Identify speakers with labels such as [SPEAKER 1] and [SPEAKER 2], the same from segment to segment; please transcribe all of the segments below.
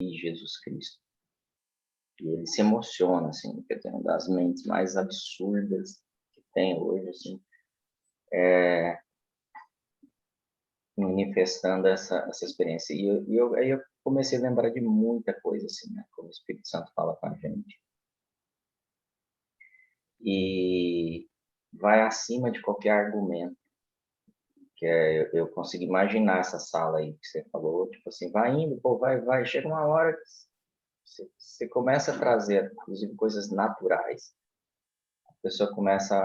[SPEAKER 1] Jesus Cristo. E ele se emociona, assim, quer dizer, uma das mentes mais absurdas que tem hoje, assim, manifestando essa experiência. Aí eu comecei a lembrar de muita coisa, assim, né, como o Espírito Santo fala com a gente. E vai acima de qualquer argumento. Que eu consigo imaginar essa sala aí que você falou, tipo assim, vai indo, pô, vai, chega uma hora que você começa a trazer, inclusive, coisas naturais, a pessoa começa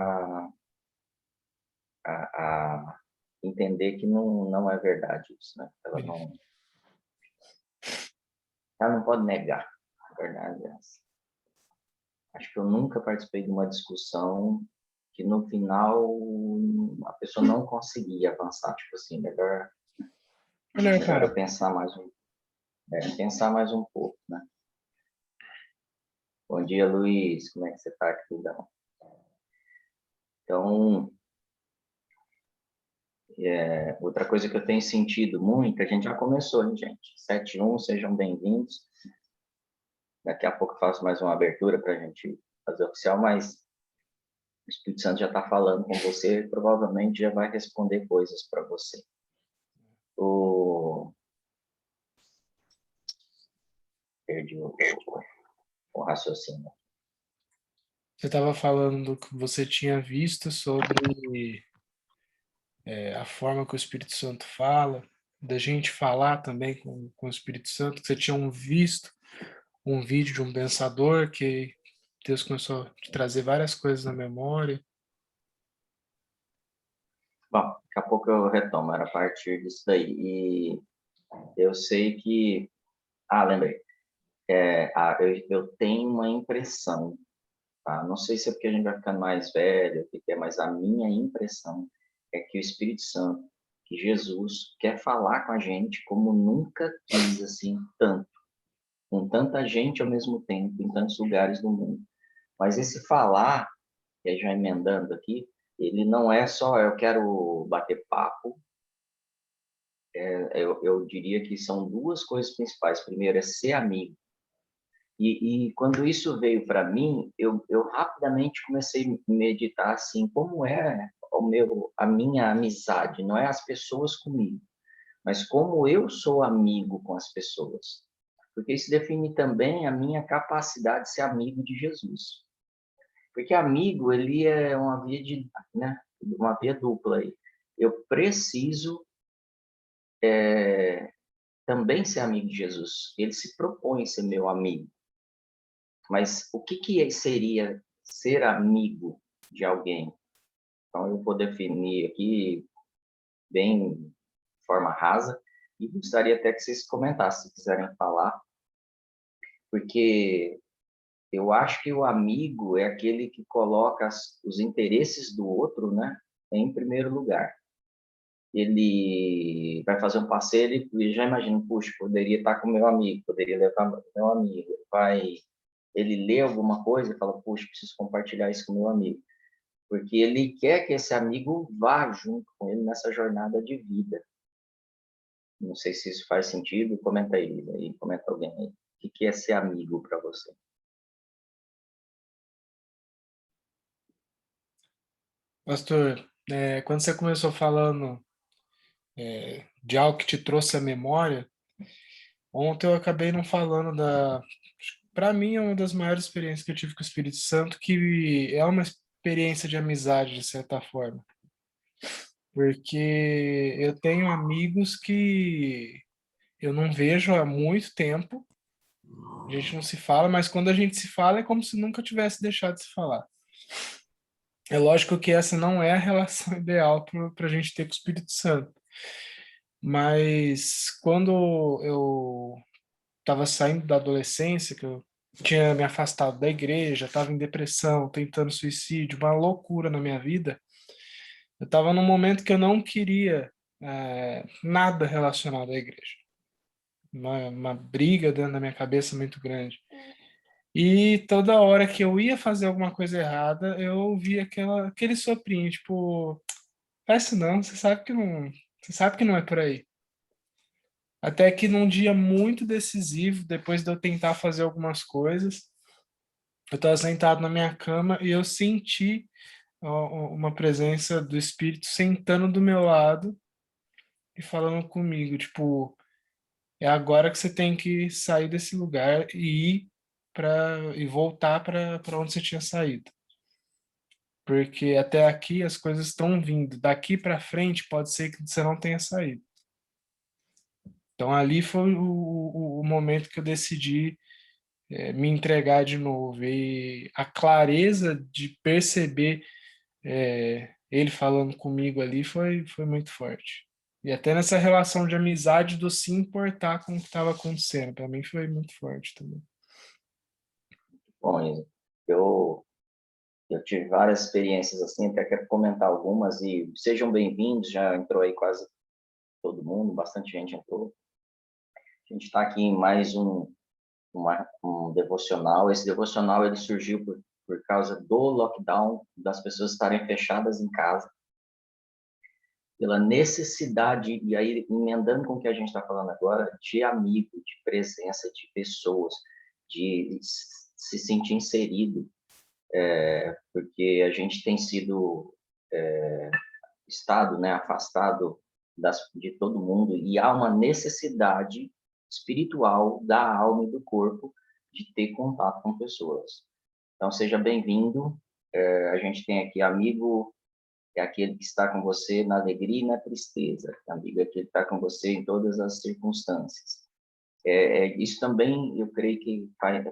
[SPEAKER 1] a entender que não é verdade isso, né? Ela não pode negar a verdade. Acho que eu nunca participei de uma discussão que no final a pessoa não conseguia avançar, tipo assim, melhor eu pensar mais um pouco, né? Bom dia, Luiz. Como é que você está, queridão? Então, outra coisa que eu tenho sentido muito, a gente já começou, hein, gente? 7-1, sejam bem-vindos. Daqui a pouco eu faço mais uma abertura para a gente fazer oficial, mas o Espírito Santo já está falando com você, provavelmente já vai responder coisas para você. Perdi o raciocínio.
[SPEAKER 2] Você estava falando do que você tinha visto sobre a forma que o Espírito Santo fala, da gente falar também com o Espírito Santo, que você tinha visto um vídeo de um pensador que Deus começou a te trazer várias coisas na memória.
[SPEAKER 1] Bom, daqui a pouco eu retomo, era a partir disso daí. E eu sei que... lembrei. Eu tenho uma impressão, tá? Não sei se é porque a gente vai ficando mais velho, mas a minha impressão é que o Espírito Santo, que Jesus, quer falar com a gente como nunca quis, assim, tanto. Com tanta gente ao mesmo tempo, em tantos lugares do mundo. Mas esse falar, que já emendando aqui, ele não é só eu quero bater papo. Eu diria que são duas coisas principais. Primeiro é ser amigo. E quando isso veio para mim, eu rapidamente comecei a meditar assim, como é a minha amizade, não é as pessoas comigo, mas como eu sou amigo com as pessoas. Porque isso define também a minha capacidade de ser amigo de Jesus. Porque amigo, ele é uma via né, uma via dupla aí. Eu preciso também ser amigo de Jesus. Ele se propõe a ser meu amigo. Mas o que seria ser amigo de alguém? Então, eu vou definir aqui bem de forma rasa e gostaria até que vocês comentassem, se quiserem falar, porque eu acho que o amigo é aquele que coloca os interesses do outro, né, em primeiro lugar. Ele vai fazer um passeio e já imagina, puxa, poderia estar com meu amigo, poderia levar meu amigo. Ele lê alguma coisa e fala, puxa, preciso compartilhar isso com meu amigo. Porque ele quer que esse amigo vá junto com ele nessa jornada de vida. Não sei se isso faz sentido, comenta aí, comenta alguém aí. O que é ser amigo para você?
[SPEAKER 2] Pastor, quando você começou falando de algo que te trouxe à memória, ontem eu acabei não falando para mim, é uma das maiores experiências que eu tive com o Espírito Santo, que é uma experiência de amizade, de certa forma. Porque eu tenho amigos que eu não vejo há muito tempo, a gente não se fala, mas quando a gente se fala é como se nunca tivesse deixado de se falar. É lógico que essa não é a relação ideal para a gente ter com o Espírito Santo. Mas quando eu estava saindo da adolescência, que eu tinha me afastado da igreja, estava em depressão, tentando suicídio, uma loucura na minha vida, eu estava num momento que eu não queria nada relacionado à igreja. Uma briga dentro da minha cabeça muito grande. E toda hora que eu ia fazer alguma coisa errada, eu ouvia aquele soprinho, tipo, faz isso não, você sabe que não é por aí. Até que num dia muito decisivo, depois de eu tentar fazer algumas coisas, eu estava sentado na minha cama e eu senti uma presença do Espírito sentando do meu lado e falando comigo, tipo, é agora que você tem que sair desse lugar e ir e voltar para onde você tinha saído. Porque até aqui as coisas estão vindo, daqui para frente pode ser que você não tenha saído. Então ali foi o momento que eu decidi me entregar de novo. E a clareza de perceber ele falando comigo ali foi muito forte. E até nessa relação de amizade do se importar com o que estava acontecendo, para mim foi muito forte também.
[SPEAKER 1] Bom, Isa, eu, eu tive várias experiências assim, até quero comentar algumas, e sejam bem-vindos, já entrou aí quase todo mundo, bastante gente entrou. A gente está aqui em mais um devocional. Esse devocional ele surgiu por causa do lockdown, das pessoas estarem fechadas em casa, pela necessidade, e aí emendando com o que a gente está falando agora, de amigo, de presença, de pessoas, de se sentir inserido, porque a gente tem sido estado, né, afastado de todo mundo, e há uma necessidade espiritual da alma e do corpo de ter contato com pessoas. Então, seja bem-vindo. A gente tem aqui amigo, é aquele que está com você na alegria e na tristeza. Amigo é aquele que está com você em todas as circunstâncias. Isso também, eu creio que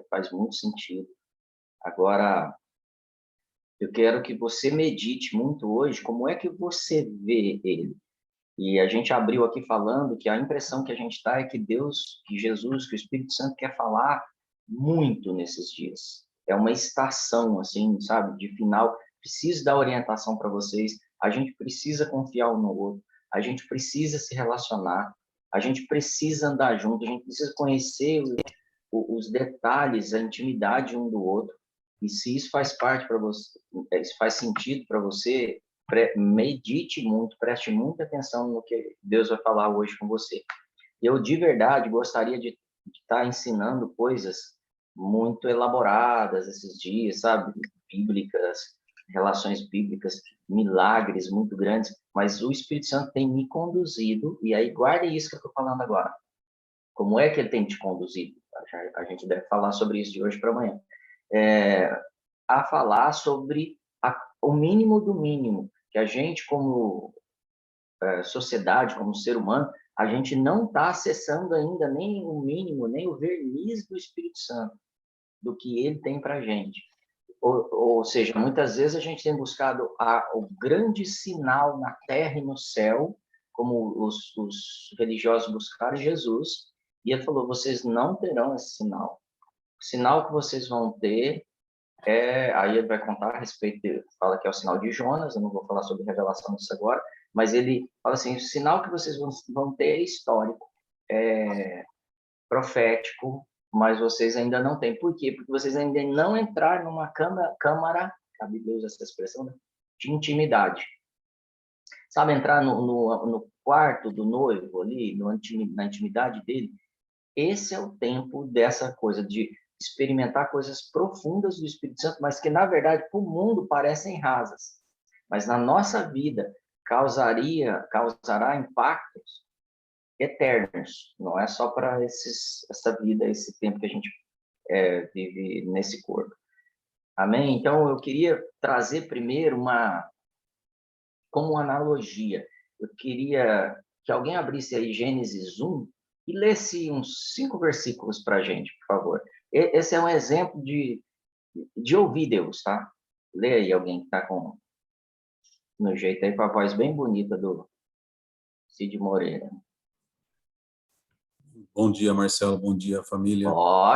[SPEAKER 1] faz muito sentido. Agora, eu quero que você medite muito hoje como é que você vê ele. E a gente abriu aqui falando que a impressão que a gente está é que Deus, que Jesus, que o Espírito Santo quer falar muito nesses dias. É uma estação, assim, sabe, de final. Preciso dar orientação para vocês. A gente precisa confiar um no outro. A gente precisa se relacionar. A gente precisa andar junto. A gente precisa conhecer os detalhes, a intimidade um do outro. E se isso faz parte para você, isso faz sentido para você, medite muito, preste muita atenção no que Deus vai falar hoje com você. Eu, de verdade, gostaria de estar ensinando coisas muito elaboradas esses dias, sabe? Bíblicas, relações bíblicas, milagres muito grandes, mas o Espírito Santo tem me conduzido, e aí guarde isso que eu estou falando agora. Como é que ele tem te conduzido? A gente deve falar sobre isso de hoje para amanhã. A falar sobre o mínimo do mínimo, que a gente, como sociedade, como ser humano, a gente não está acessando ainda nem o mínimo, nem o verniz do Espírito Santo, do que ele tem para a gente. Ou seja, muitas vezes a gente tem buscado o grande sinal na terra e no céu, como os religiosos buscaram Jesus, e ele falou, vocês não terão esse sinal. O sinal que vocês vão ter aí ele vai contar a respeito, fala que é o sinal de Jonas, eu não vou falar sobre revelação disso agora, mas ele fala assim, o sinal que vocês vão ter é histórico, é profético, mas vocês ainda não têm. Por quê? Porque vocês ainda não entraram numa câmara, cabe Deus essa expressão, né? De intimidade. Sabe, entrar no quarto do noivo ali, na intimidade dele? Esse é o tempo dessa coisa de experimentar coisas profundas do Espírito Santo, mas que, na verdade, para o mundo parecem rasas. Mas na nossa vida causará impactos eternos. Não é só para essa vida, esse tempo que a gente vive nesse corpo. Amém? Então, eu queria trazer primeiro como uma analogia. Eu queria que alguém abrisse aí Gênesis 1 e lesse uns 5 versículos para a gente, por favor. Esse é um exemplo de ouvir Deus, tá? Lê aí alguém que está no jeito aí, com a voz bem bonita do Cid Moreira.
[SPEAKER 3] Bom dia, Marcelo. Bom dia, família.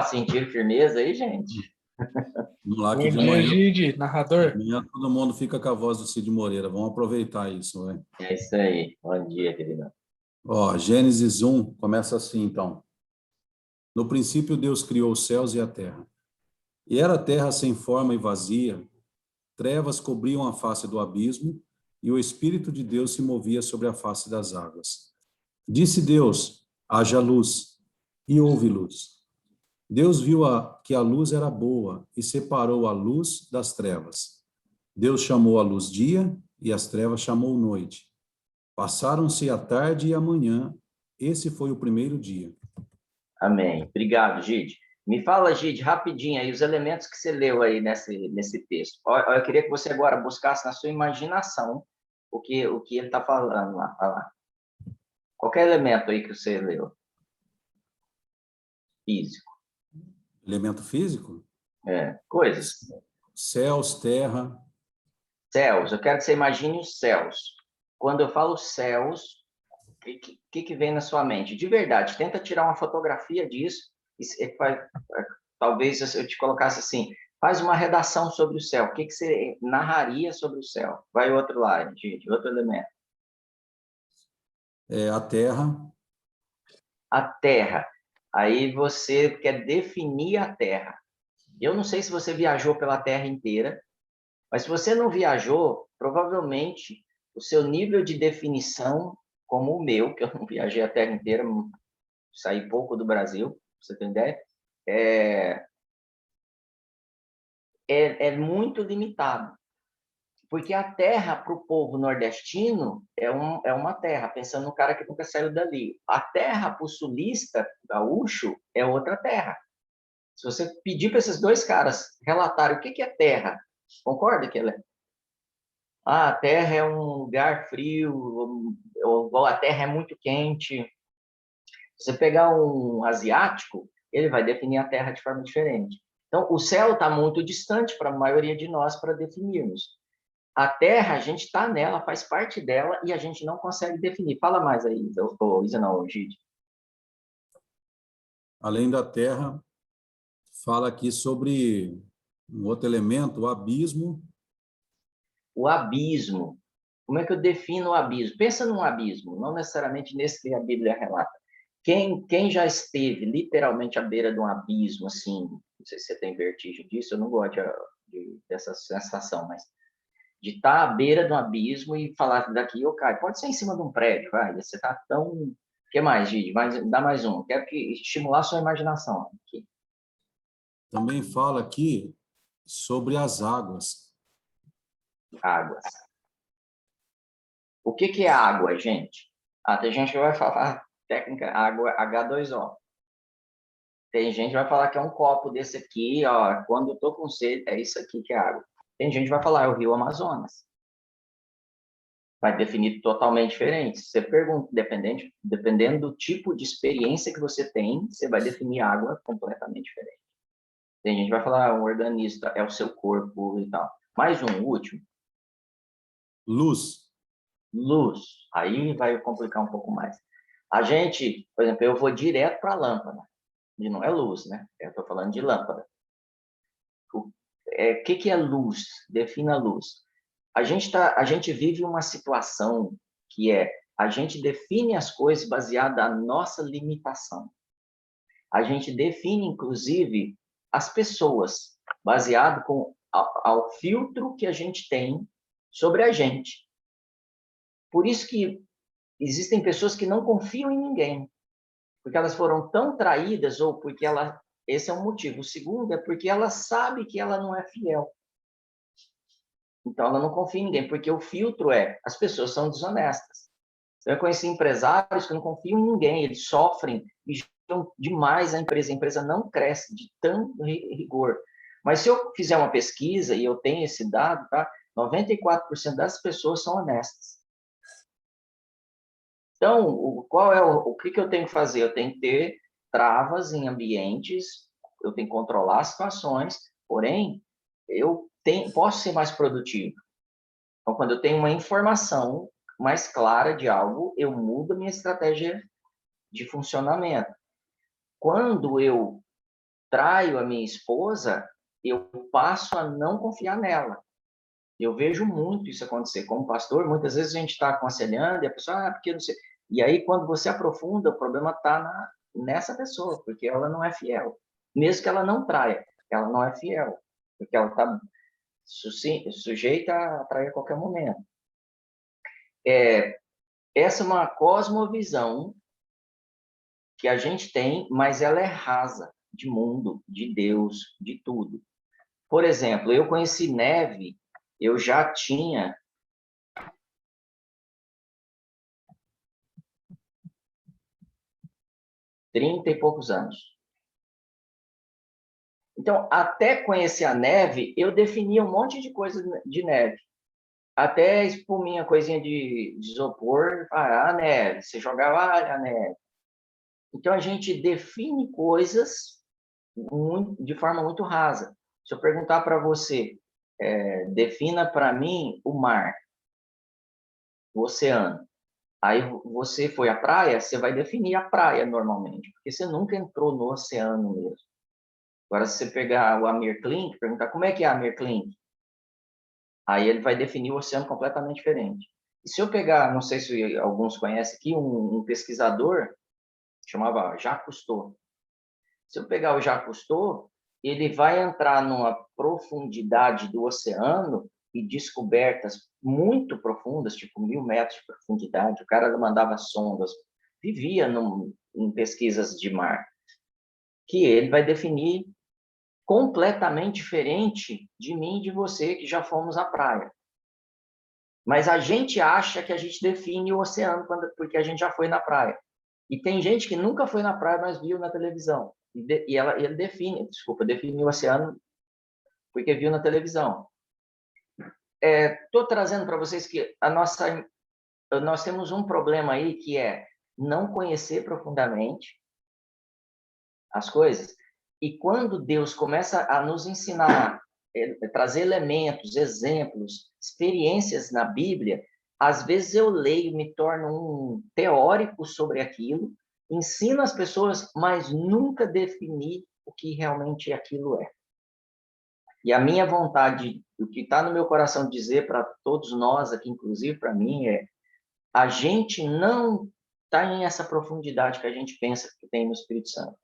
[SPEAKER 1] Sentir firmeza aí, gente?
[SPEAKER 3] Vamos lá,
[SPEAKER 2] Bom dia, Gide, narrador.
[SPEAKER 3] Amanhã todo mundo fica com a voz do Cid Moreira. Vamos aproveitar isso, né?
[SPEAKER 1] É isso aí. Bom dia, querido.
[SPEAKER 3] Gênesis 1 começa assim, então. No princípio, Deus criou os céus e a terra. E era a terra sem forma e vazia, trevas cobriam a face do abismo, e o Espírito de Deus se movia sobre a face das águas. Disse Deus, haja luz, e houve luz. Deus viu que a luz era boa e separou a luz das trevas. Deus chamou a luz dia e as trevas chamou noite. Passaram-se a tarde e a manhã. Esse foi o primeiro dia.
[SPEAKER 1] Amém. Obrigado, Gide. Me fala, Gide, rapidinho aí, os elementos que você leu aí nesse texto. Eu queria que você agora buscasse na sua imaginação o que ele está falando lá. Olha lá. Qualquer elemento aí que você leu. Físico.
[SPEAKER 3] Elemento físico?
[SPEAKER 1] Coisas.
[SPEAKER 3] Céus, terra.
[SPEAKER 1] Céus. Eu quero que você imagine os céus. Quando eu falo céus, o que vem na sua mente? De verdade, tenta tirar uma fotografia disso. Talvez eu te colocasse assim, faz uma redação sobre o céu. O que você narraria sobre o céu? Vai outro lá, gente, outro elemento.
[SPEAKER 3] A terra.
[SPEAKER 1] A terra. Aí você quer definir a terra. Eu não sei se você viajou pela terra inteira, mas se você não viajou, provavelmente o seu nível de definição, como o meu, que eu não viajei a terra inteira, saí pouco do Brasil, pra você ter ideia, é muito limitado. Porque a terra, para o povo nordestino, é uma terra, pensando no cara que nunca saiu dali. A terra, para o sulista, gaúcho, é outra terra. Se você pedir para esses dois caras relatarem o que é terra, concorda que ela é? A terra é um lugar frio, ou a terra é muito quente. Se você pegar um asiático, ele vai definir a terra de forma diferente. Então, o céu está muito distante para a maioria de nós para definirmos. A Terra, a gente está nela, faz parte dela e a gente não consegue definir. Fala mais aí, Isa, não, Gide.
[SPEAKER 3] Além da terra, fala aqui sobre um outro elemento, o abismo.
[SPEAKER 1] O abismo. Como é que eu defino o abismo? Pensa num abismo, não necessariamente nesse que a Bíblia relata. Quem já esteve literalmente à beira de um abismo, assim, não sei se você tem vertigem disso, eu não gosto dessa sensação, mas de estar à beira de um abismo e falar daqui eu caio. Pode ser em cima de um prédio, vai. Você está tão... O que mais, Gide? Dá mais um. Quero estimular a sua imaginação aqui.
[SPEAKER 3] Também fala aqui sobre as águas.
[SPEAKER 1] Águas. O que é água, gente? Tem gente que vai falar técnica água H2O. Tem gente que vai falar que é um copo desse aqui, ó, quando eu tô com sede, é isso aqui que é água. Tem gente que vai falar, é o Rio Amazonas. Vai definir totalmente diferente. Você pergunta, dependendo do tipo de experiência que você tem, você vai definir água completamente diferente. Tem gente que vai falar, um organismo é o seu corpo e tal. Mais um, último.
[SPEAKER 3] Luz.
[SPEAKER 1] Luz. Aí vai complicar um pouco mais. A gente, por exemplo, eu vou direto para a lâmpada. E não é luz, né? Eu estou falando de lâmpada. O que é luz? Defina a luz. A gente vive uma situação que a gente define as coisas baseada na nossa limitação. A gente define, inclusive, as pessoas baseado ao filtro que a gente tem sobre a gente. Por isso que existem pessoas que não confiam em ninguém, porque elas foram tão traídas ou porque esse é um motivo. O segundo é porque ela sabe que ela não é fiel. Então, ela não confia em ninguém, porque o filtro as pessoas são desonestas. Eu conheci empresários que não confiam em ninguém, eles sofrem e ajudam demais a empresa não cresce de tanto rigor. Mas se eu fizer uma pesquisa, e eu tenho esse dado, tá? 94% das pessoas são honestas. Então, o que eu tenho que fazer? Eu tenho que ter travas em ambientes, eu tenho que controlar as situações, porém, posso ser mais produtivo. Então, quando eu tenho uma informação mais clara de algo, eu mudo a minha estratégia de funcionamento. Quando eu traio a minha esposa, eu passo a não confiar nela. Eu vejo muito isso acontecer. Como pastor, muitas vezes a gente está aconselhando e a pessoa, porque não sei. E aí, quando você aprofunda, o problema está nessa pessoa, porque ela não é fiel. Mesmo que ela não traia, ela não é fiel, porque ela está sujeita a trair a qualquer momento. Essa é uma cosmovisão que a gente tem, mas ela é rasa de mundo, de Deus, de tudo. Por exemplo, eu conheci neve, eu já tinha 30 e poucos anos. Então, até conhecer a neve, eu definia um monte de coisa de neve. Até espuminha, coisinha de isopor, a neve, você jogava a neve. Então, a gente define coisas de forma muito rasa. Se eu perguntar para você, defina para mim o mar, o oceano. Aí você foi à praia, você vai definir a praia normalmente, porque você nunca entrou no oceano mesmo. Agora, se você pegar o Amir Klink, perguntar como é que é Amir Klink, aí ele vai definir o oceano completamente diferente. E se eu pegar, não sei se alguns conhecem aqui, um pesquisador, chamava Jacques Cousteau. Se eu pegar o Jacques Cousteau, ele vai entrar numa profundidade do oceano e descobertas muito profundas, tipo 1.000 metros de profundidade. O cara mandava sondas, vivia em pesquisas de mar, que ele vai definir completamente diferente de mim e de você, que já fomos à praia. Mas a gente acha que a gente define o oceano porque a gente já foi na praia. E tem gente que nunca foi na praia, mas viu na televisão. Ele define o oceano porque viu na televisão. Estou trazendo para vocês que nós temos um problema aí, que é não conhecer profundamente as coisas. E quando Deus começa a nos ensinar, trazer elementos, exemplos, experiências na Bíblia, às vezes eu leio, me torno um teórico sobre aquilo, ensino as pessoas, mas nunca defini o que realmente aquilo é. E a minha vontade, o que está no meu coração dizer para todos nós aqui, inclusive para mim, a gente não está em essa profundidade que a gente pensa que tem no Espírito Santo.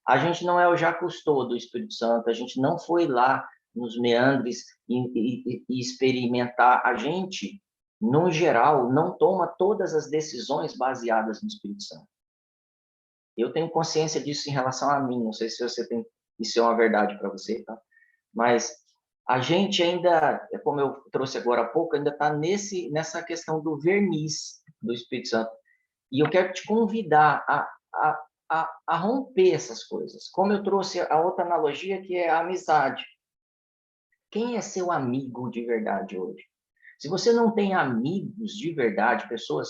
[SPEAKER 1] A gente não é o Jacques Cousteau do Espírito Santo, a gente não foi lá nos meandres e experimentar. A gente, no geral, não toma todas as decisões baseadas no Espírito Santo. Eu tenho consciência disso em relação a mim, não sei se você tem, isso é uma verdade para você, tá? Mas a gente ainda, como eu trouxe agora há pouco, ainda está nessa questão do verniz do Espírito Santo. E eu quero te convidar a romper essas coisas. Como eu trouxe a outra analogia, que é a amizade. Quem é seu amigo de verdade hoje? Se você não tem amigos de verdade, pessoas,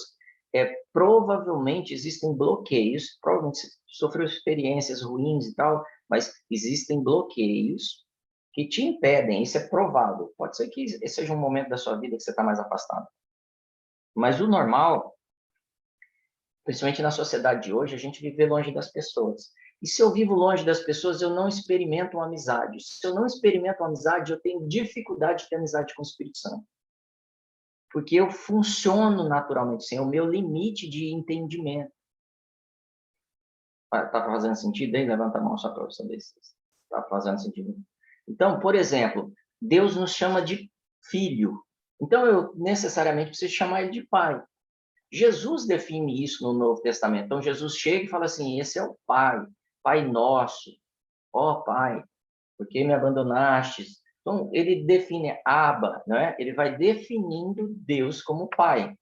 [SPEAKER 1] provavelmente existem bloqueios, provavelmente você sofreu experiências ruins e tal, mas existem bloqueios que te impedem, isso é provável. Pode ser que esse seja um momento da sua vida que você está mais afastado. Mas o normal, principalmente na sociedade de hoje, a gente vive longe das pessoas. E se eu vivo longe das pessoas, eu não experimento uma amizade. Se eu não experimento uma amizade, eu tenho dificuldade de ter amizade com o Espírito Santo. Porque eu funciono naturalmente, sem o meu limite de entendimento. Está fazendo sentido aí? Levanta a mão só para eu saber se está fazendo sentido. Então, por exemplo, Deus nos chama de filho. Então, eu necessariamente preciso chamar ele de pai. Jesus define isso no Novo Testamento. Então, Jesus chega e fala assim, esse é o Pai, Pai nosso. Ó Pai, por que me abandonastes? Então, ele define Abba, não é? Ele vai definindo Deus como Pai.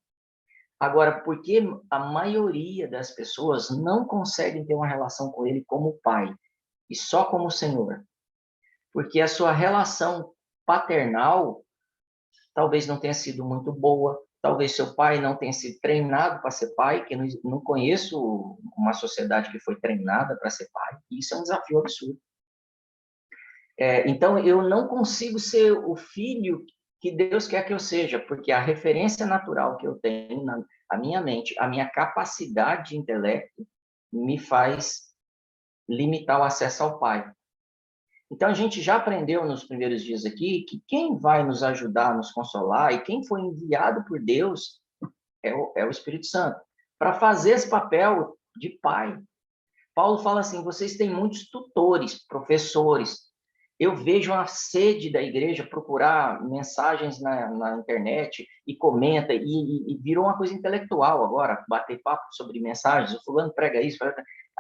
[SPEAKER 1] Agora, por que a maioria das pessoas não conseguem ter uma relação com ele como Pai e só como Senhor? Porque a sua relação paternal talvez não tenha sido muito boa, talvez seu pai não tenha sido treinado para ser pai, que eu não conheço uma sociedade que foi treinada para ser pai, e isso é um desafio absurdo. Então, eu não consigo ser o filho que Deus quer que eu seja, porque a referência natural que eu tenho na minha mente, a minha capacidade de intelecto, me faz limitar o acesso ao pai. Então, a gente já aprendeu nos primeiros dias aqui que quem vai nos ajudar, nos consolar, e quem foi enviado por Deus é o Espírito Santo, para fazer esse papel de pai. Paulo fala assim, vocês têm muitos tutores, professores. Eu vejo a sede da igreja procurar mensagens na internet e comenta, e virou uma coisa intelectual agora, bater papo sobre mensagens, o fulano prega isso,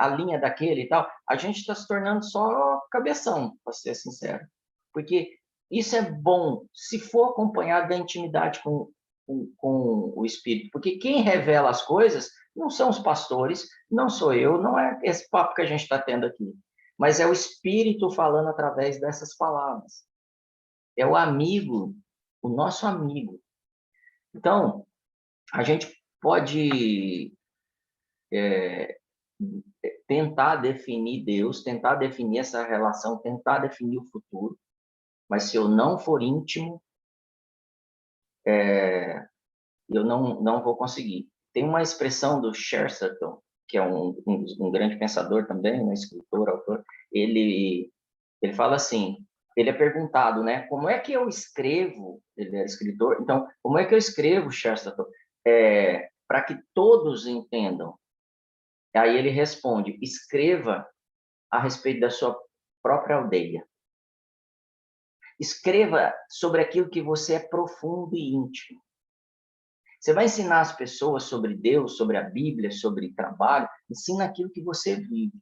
[SPEAKER 1] a linha daquele e tal, a gente está se tornando só cabeção, para ser sincero. Porque isso é bom se for acompanhado da intimidade com o Espírito. Porque quem revela as coisas não são os pastores, não sou eu, não é esse papo que a gente está tendo aqui. Mas é o Espírito falando através dessas palavras. É o amigo, o nosso amigo. Então, a gente pode tentar definir Deus, tentar definir essa relação, tentar definir o futuro, mas se eu não for íntimo, eu não vou conseguir. Tem uma expressão do Chesterton, que é um grande pensador também, um escritor, autor, ele fala assim, ele é perguntado, né, como é que eu escrevo, ele é escritor, então, como é que eu escrevo, Chesterton, para que todos entendam? Aí ele responde, escreva a respeito da sua própria aldeia. Escreva sobre aquilo que você é profundo e íntimo. Você vai ensinar as pessoas sobre Deus, sobre a Bíblia, sobre trabalho, ensina aquilo que você vive.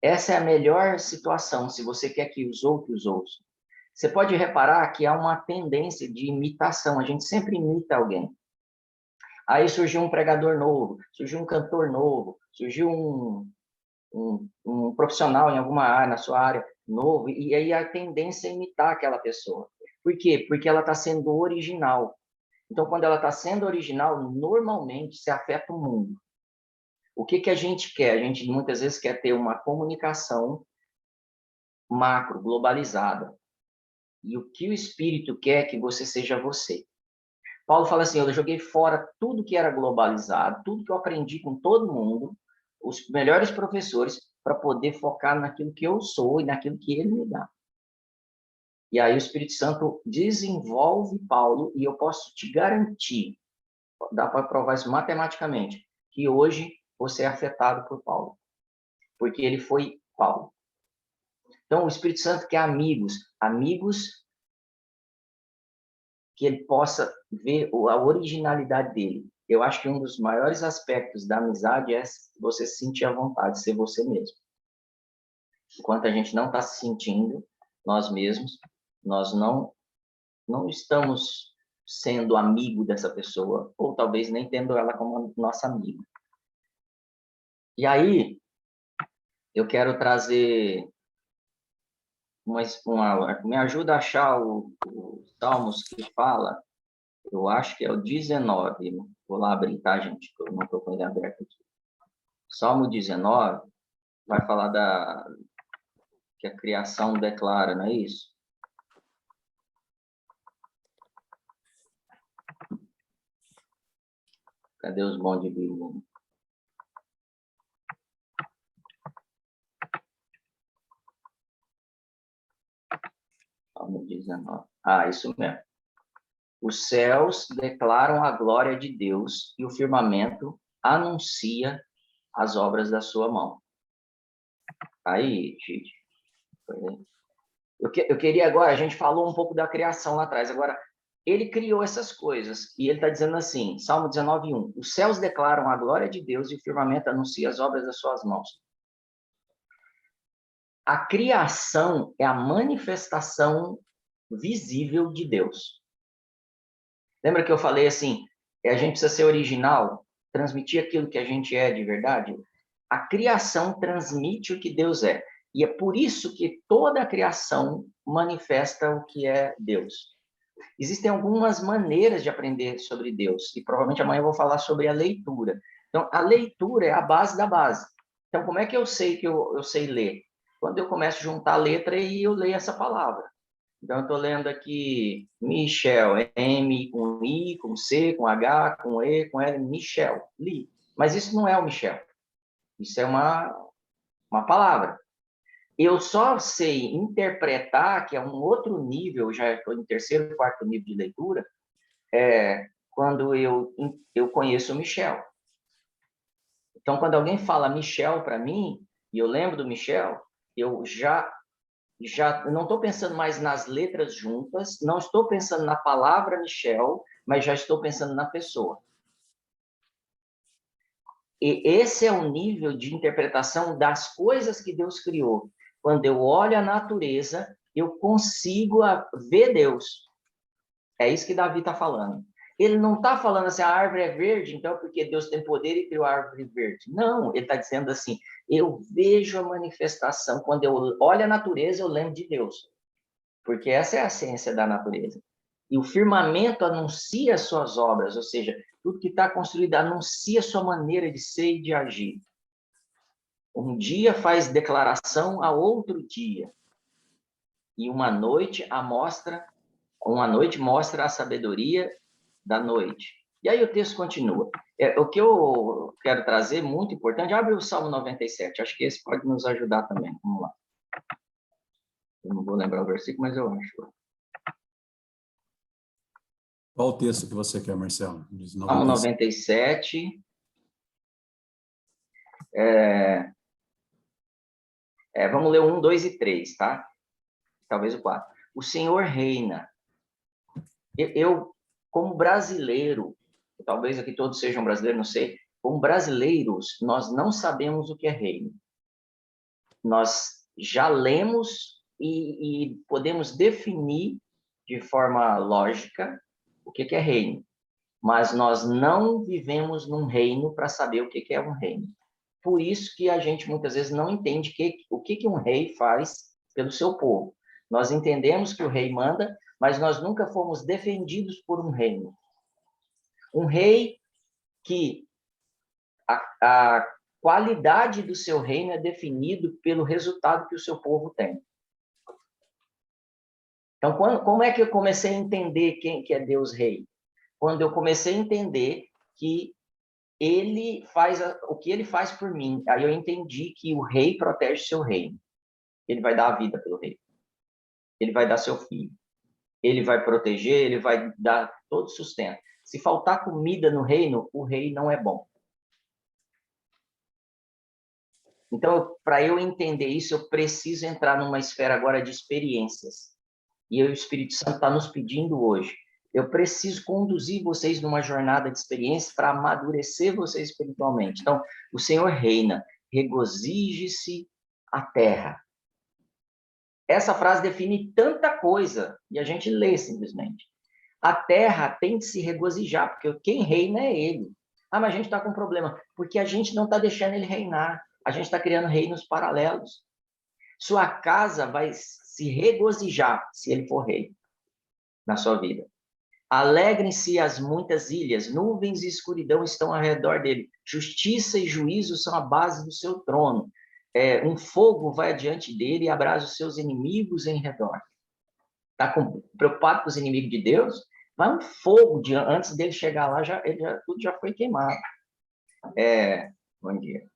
[SPEAKER 1] Essa é a melhor situação, se você quer que os outros ouçam. Você pode reparar que há uma tendência de imitação, a gente sempre imita alguém. Aí surgiu um pregador novo, surgiu um cantor novo, surgiu um profissional em alguma área, na sua área, novo, e aí a tendência é imitar aquela pessoa. Por quê? Porque ela está sendo original. Então, quando ela está sendo original, normalmente se afeta o mundo. O que a gente quer? A gente muitas vezes quer ter uma comunicação macro, globalizada. E o que o Espírito quer é que você seja você. Paulo fala assim, eu joguei fora tudo que era globalizado, tudo que eu aprendi com todo mundo, os melhores professores, para poder focar naquilo que eu sou e naquilo que ele me dá. E aí o Espírito Santo desenvolve Paulo, e eu posso te garantir, dá para provar isso matematicamente, que hoje você é afetado por Paulo, porque ele foi Paulo. Então, o Espírito Santo quer amigos que ele possa ver a originalidade dele. Eu acho que um dos maiores aspectos da amizade é você se sentir à vontade, ser você mesmo. Enquanto a gente não está se sentindo nós mesmos, nós não estamos sendo amigo dessa pessoa, ou talvez nem tendo ela como nossa amiga. E aí, eu quero trazer me ajuda a achar o Salmos que fala, eu acho que é o 19, vou lá abrir, tá, gente? Eu não estou com ele aberto aqui. Salmo 19 vai falar que a criação declara, não é isso? Cadê os bons de Bíblia? Salmo 19. Ah, isso mesmo. Os céus declaram a glória de Deus e o firmamento anuncia as obras da sua mão. Aí, gente. Eu queria agora, a gente falou um pouco da criação lá atrás, agora, ele criou essas coisas, e ele está dizendo assim, Salmo 19:1, os céus declaram a glória de Deus e o firmamento anuncia as obras das suas mãos. A criação é a manifestação visível de Deus. Lembra que eu falei assim, a gente precisa ser original, transmitir aquilo que a gente é de verdade? A criação transmite o que Deus é. E é por isso que toda a criação manifesta o que é Deus. Existem algumas maneiras de aprender sobre Deus, e provavelmente amanhã eu vou falar sobre a leitura. Então, a leitura é a base da base. Então, como é que eu sei que eu sei ler? Quando eu começo a juntar a letra e eu leio essa palavra. Então, eu estou lendo aqui Michel, M com I, com C, com H, com E, com L, Michel, li. Mas isso não é o Michel. Isso é uma palavra. Eu só sei interpretar, que é um outro nível, já estou em terceiro, quarto nível de leitura, quando eu conheço o Michel. Então, quando alguém fala Michel para mim, e eu lembro do Michel, eu já não estou pensando mais nas letras juntas, não estou pensando na palavra Michel, mas já estou pensando na pessoa. esse é o nível de interpretação das coisas que Deus criou. Quando eu olho a natureza, eu consigo ver Deus. É isso que Davi está falando. Ele não está falando assim, a árvore é verde, então porque Deus tem poder e criou a árvore verde. Não, ele está dizendo assim, eu vejo a manifestação. Quando eu olho a natureza, eu lembro de Deus. Porque essa é a essência da natureza. E o firmamento anuncia as suas obras, ou seja, tudo que está construído anuncia a sua maneira de ser e de agir. Um dia faz declaração a outro dia. E uma noite mostra a sabedoria da noite. E aí o texto continua. O que eu quero trazer, muito importante, abre o Salmo 97, acho que esse pode nos ajudar também. Vamos lá. Eu não vou lembrar o versículo, mas eu acho.
[SPEAKER 3] Qual o texto que você quer, Marcelo?
[SPEAKER 1] Salmo 97. Vamos ler o 1, 2 e 3, tá? Talvez o 4. O Senhor reina. Eu, como brasileiro, talvez aqui todos sejam brasileiros, não sei, como brasileiros, nós não sabemos o que é reino. Nós já lemos e podemos definir de forma lógica o que é reino, mas nós não vivemos num reino para saber o que é um reino. Por isso que a gente muitas vezes não entende o que um rei faz pelo seu povo. Nós entendemos que o rei manda, mas nós nunca fomos defendidos por um reino. Um rei que a qualidade do seu reino é definido pelo resultado que o seu povo tem. Então, como é que eu comecei a entender quem que é Deus Rei? Quando eu comecei a entender que ele faz o que ele faz por mim. Aí eu entendi que o rei protege seu reino. Ele vai dar a vida pelo rei. Ele vai dar seu filho. Ele vai proteger, ele vai dar todo sustento. Se faltar comida no reino, o rei não é bom. Então, para eu entender isso, eu preciso entrar numa esfera agora de experiências. E o Espírito Santo está nos pedindo hoje. Eu preciso conduzir vocês numa jornada de experiência para amadurecer vocês espiritualmente. Então, o Senhor reina, regozije-se a terra. Essa frase define tanta coisa, e a gente lê simplesmente. A terra tem de se regozijar, porque quem reina é ele. Ah, mas a gente está com problema, porque a gente não está deixando ele reinar. A gente está criando reinos paralelos. Sua casa vai se regozijar se ele for rei na sua vida. Alegrem-se as muitas ilhas, nuvens e escuridão estão ao redor dele. Justiça e juízo são a base do seu trono. Um fogo vai adiante dele e abrasa os seus inimigos em redor. Está preocupado com os inimigos de Deus? Vai um fogo antes dele chegar lá, tudo já foi queimado. Bom dia.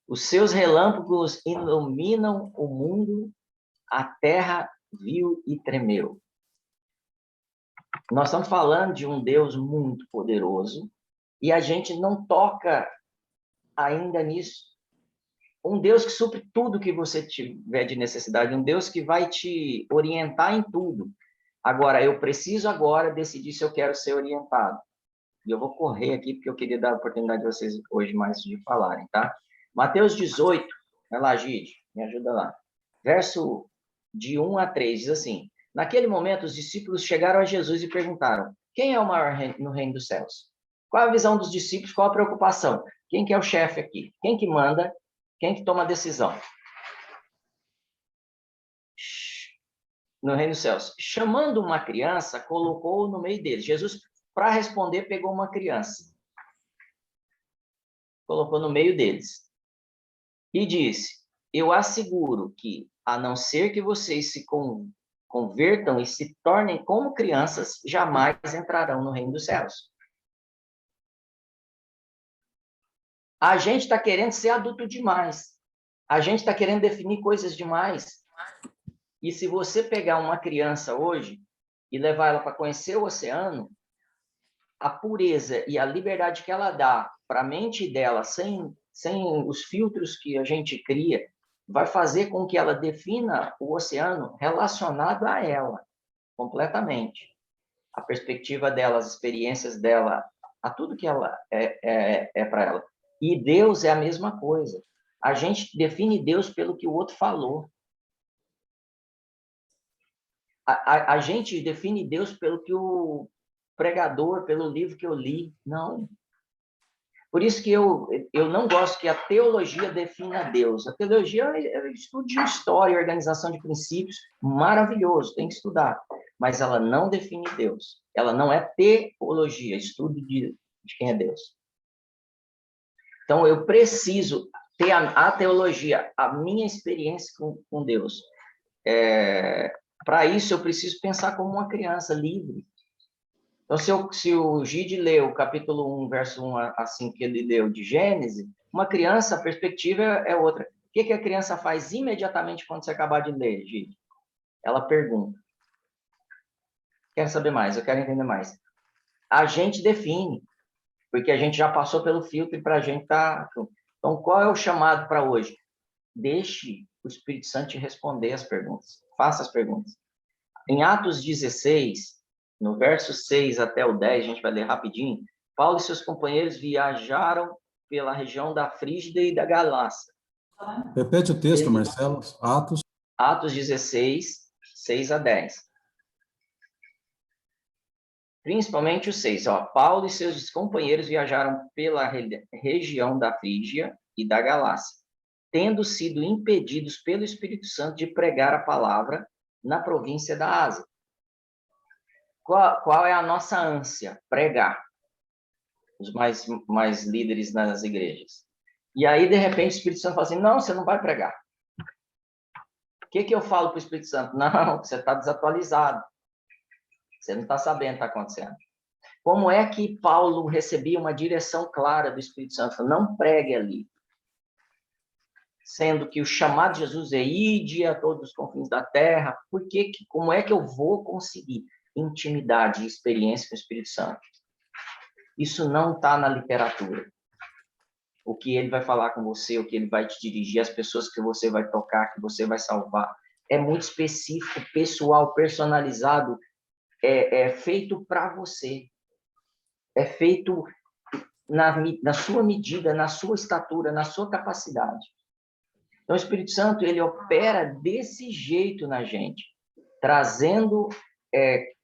[SPEAKER 1] Os seus relâmpagos iluminam o mundo, a terra viu e tremeu. Nós estamos falando de um Deus muito poderoso e a gente não toca ainda nisso. Um Deus que supre tudo que você tiver de necessidade, um Deus que vai te orientar em tudo. Agora, eu preciso agora decidir se eu quero ser orientado. E eu vou correr aqui, porque eu queria dar a oportunidade de vocês hoje mais de falarem, tá? Mateus 18, vai lá, Gide, me ajuda lá. Verso de 1 a 3, diz assim: naquele momento, os discípulos chegaram a Jesus e perguntaram: quem é o maior no reino dos céus? Qual a visão dos discípulos? Qual a preocupação? Quem que é o chefe aqui? Quem que manda? Quem que toma a decisão? No reino dos céus. Chamando uma criança, colocou-o no meio deles. Jesus, para responder, pegou uma criança. Colocou no meio deles. E disse: eu asseguro que, a não ser que vocês se convertam e se tornem como crianças, jamais entrarão no reino dos céus. A gente está querendo ser adulto demais. A gente está querendo definir coisas demais. E se você pegar uma criança hoje e levar ela para conhecer o oceano, a pureza e a liberdade que ela dá para a mente dela, sem os filtros que a gente cria, vai fazer com que ela defina o oceano relacionado a ela, completamente. A perspectiva dela, as experiências dela, a tudo que ela é para ela. E Deus é a mesma coisa. A gente define Deus pelo que o outro falou. A gente define Deus pelo que o pregador, pelo livro que eu li. Não. Por isso que eu não gosto que a teologia defina Deus. A teologia é estudo de história, organização de princípios, maravilhoso, tem que estudar. Mas ela não define Deus. Ela não é teologia, estudo de quem é Deus. Então, eu preciso ter a teologia, a minha experiência com Deus. Para isso, eu preciso pensar como uma criança livre. Então, se o Gide leu o capítulo 1, verso 1 a 5 que ele leu de Gênesis, uma criança, a perspectiva é outra. O que a criança faz imediatamente quando você acabar de ler, Gide? Ela pergunta. Quero saber mais, eu quero entender mais. A gente define, porque a gente já passou pelo filtro e para a gente tá. Então, qual é o chamado para hoje? Deixe o Espírito Santo te responder as perguntas. Faça as perguntas. Em Atos 16, no verso 6 até o 10, a gente vai ler rapidinho. Paulo e seus companheiros viajaram pela região da Frígia e da Galácia.
[SPEAKER 3] Repete o texto, Marcelo. Atos.
[SPEAKER 1] Atos 16, 6 a 10. Principalmente o 6. Paulo e seus companheiros viajaram pela região da Frígia e da Galácia, tendo sido impedidos pelo Espírito Santo de pregar a palavra na província da Ásia. Qual é a nossa ânsia? Pregar. Os mais líderes nas igrejas. E aí, de repente, o Espírito Santo fala assim, não, você não vai pregar. O que eu falo para o Espírito Santo? Não, você está desatualizado. Você não está sabendo o que está acontecendo. Como é que Paulo recebia uma direção clara do Espírito Santo? Não pregue ali. Sendo que o chamado de Jesus é ide a todos os confins da terra. Como é que eu vou conseguir intimidade e experiência com o Espírito Santo? Isso não está na literatura. O que ele vai falar com você, o que ele vai te dirigir, as pessoas que você vai tocar, que você vai salvar. É muito específico, pessoal, personalizado, é feito para você. É feito na sua medida, na sua estatura, na sua capacidade. Então, o Espírito Santo, ele opera desse jeito na gente, trazendo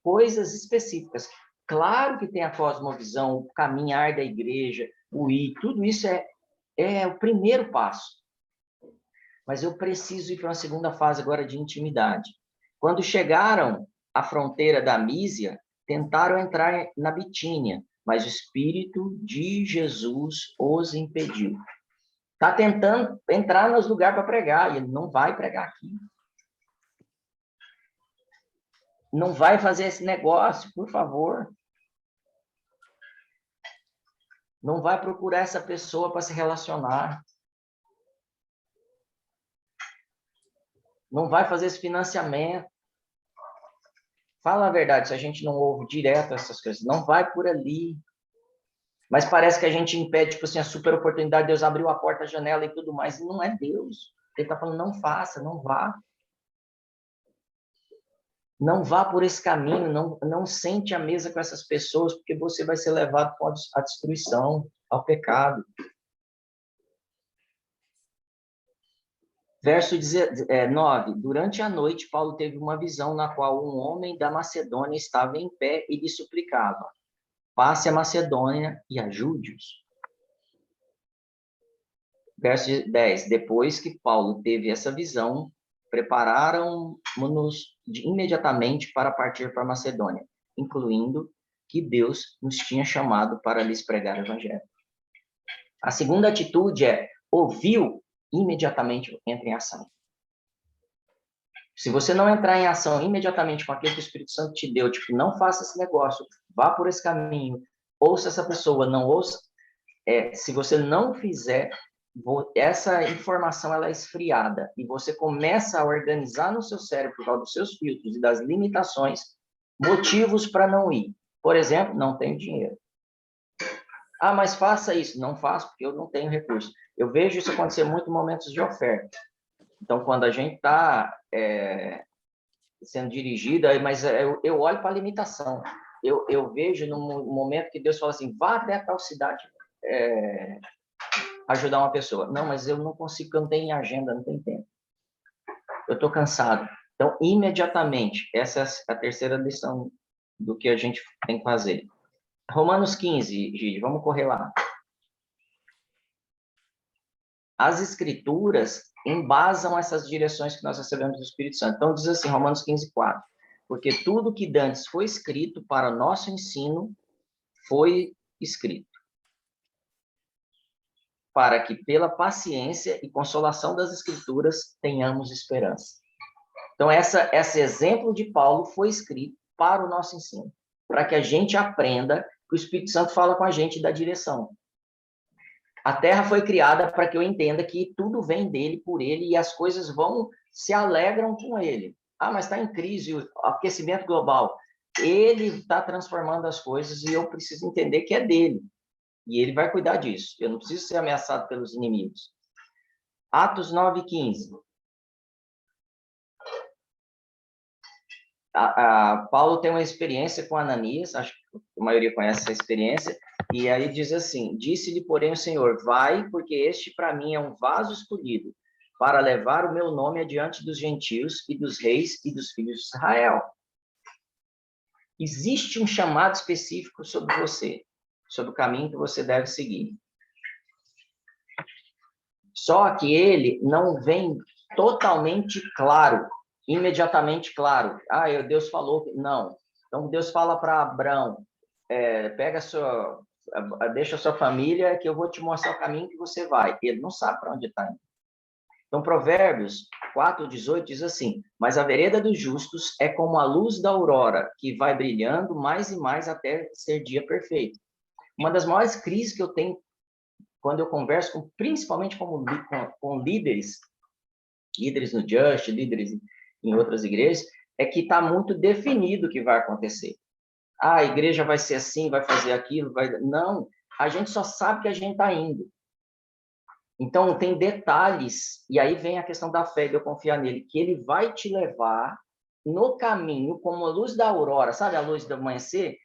[SPEAKER 1] coisas específicas. Claro que tem a cosmovisão, o caminhar da igreja, o ir, tudo isso é o primeiro passo. Mas eu preciso ir para uma segunda fase agora de intimidade. Quando chegaram à fronteira da Mísia, tentaram entrar na Bitínia, mas o Espírito de Jesus os impediu. Está tentando entrar nos lugares para pregar, e ele não vai pregar aqui. Não vai fazer esse negócio, por favor. Não vai procurar essa pessoa para se relacionar. Não vai fazer esse financiamento. Fala a verdade, se a gente não ouve direto essas coisas, não vai por ali. Mas parece que a gente impede, tipo assim, a super oportunidade, Deus abriu a porta, a janela e tudo mais, e não é Deus. Ele está falando, não faça, não vá. Não vá por esse caminho, não sente à mesa com essas pessoas, porque você vai ser levado à destruição, ao pecado. Verso 9. Durante a noite, Paulo teve uma visão na qual um homem da Macedônia estava em pé e lhe suplicava, passe a Macedônia e ajude-os. Verso 10. Depois que Paulo teve essa visão, prepararam-nos imediatamente para partir para a Macedônia, incluindo que Deus nos tinha chamado para lhes pregar o evangelho. A segunda atitude ouviu, imediatamente entra em ação. Se você não entrar em ação imediatamente com aquilo que o Espírito Santo te deu, tipo, não faça esse negócio, vá por esse caminho, ouça essa pessoa, não ouça, se você não fizer, essa informação ela é esfriada e você começa a organizar no seu cérebro, por causa dos seus filtros e das limitações, motivos para não ir. Por exemplo, não tenho dinheiro. Ah, mas faça isso. Não faço porque eu não tenho recurso. Eu vejo isso acontecer muito em momentos de oferta. Então, quando a gente está sendo dirigido, mas eu olho para a limitação. Eu vejo no momento que Deus fala assim, vá até tal cidade ajudar uma pessoa. Não, mas eu não consigo, porque eu não tenho agenda, não tenho tempo. Eu estou cansado. Então, imediatamente, essa é a terceira lição do que a gente tem que fazer. Romanos 15, Gide, vamos correr lá. As Escrituras embasam essas direções que nós recebemos do Espírito Santo. Então, diz assim, Romanos 15, 4. Porque tudo que dantes foi escrito para nosso ensino foi escrito, para que pela paciência e consolação das Escrituras tenhamos esperança. Então, esse exemplo de Paulo foi escrito para o nosso ensino, para que a gente aprenda que o Espírito Santo fala com a gente da direção. A Terra foi criada para que eu entenda que tudo vem dele, por ele, e as coisas se alegram com ele. Ah, mas está em crise, o aquecimento global. Ele está transformando as coisas e eu preciso entender que é dele. E ele vai cuidar disso. Eu não preciso ser ameaçado pelos inimigos. Atos 9:15. Paulo tem uma experiência com Ananias, acho que a maioria conhece essa experiência, e aí diz assim, disse-lhe, porém, o Senhor, vai, porque este para mim é um vaso escolhido, para levar o meu nome adiante dos gentios e dos reis e dos filhos de Israel. Existe um chamado específico sobre você, sobre o caminho que você deve seguir. Só que ele não vem totalmente claro, imediatamente claro. Deus falou. Não. Então, Deus fala para Abraão, deixa a sua família que eu vou te mostrar o caminho que você vai. Ele não sabe para onde está indo. Então, Provérbios 4:18 diz assim, mas a vereda dos justos é como a luz da aurora, que vai brilhando mais e mais até ser dia perfeito. Uma das maiores crises que eu tenho quando eu converso, principalmente com líderes no Just, líderes em outras igrejas, é que está muito definido o que vai acontecer. A igreja vai ser assim, vai fazer aquilo, Não, a gente só sabe que a gente está indo. Então, tem detalhes, e aí vem a questão da fé, de eu confiar nele, que ele vai te levar no caminho, como a luz da aurora, sabe a luz do amanhecer?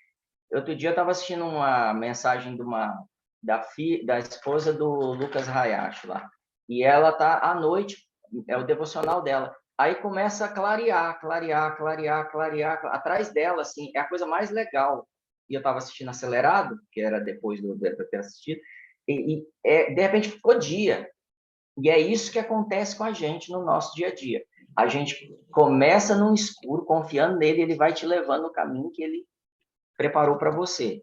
[SPEAKER 1] Outro dia eu estava assistindo uma mensagem da esposa do Lucas Hayashi lá, e ela tá à noite, é o devocional dela, aí começa a clarear, atrás dela, assim, é a coisa mais legal, e eu estava assistindo acelerado, que era depois de eu ter assistido, de repente ficou dia, e é isso que acontece com a gente no nosso dia a dia, a gente começa num escuro, confiando nele, ele vai te levando no caminho que ele preparou para você.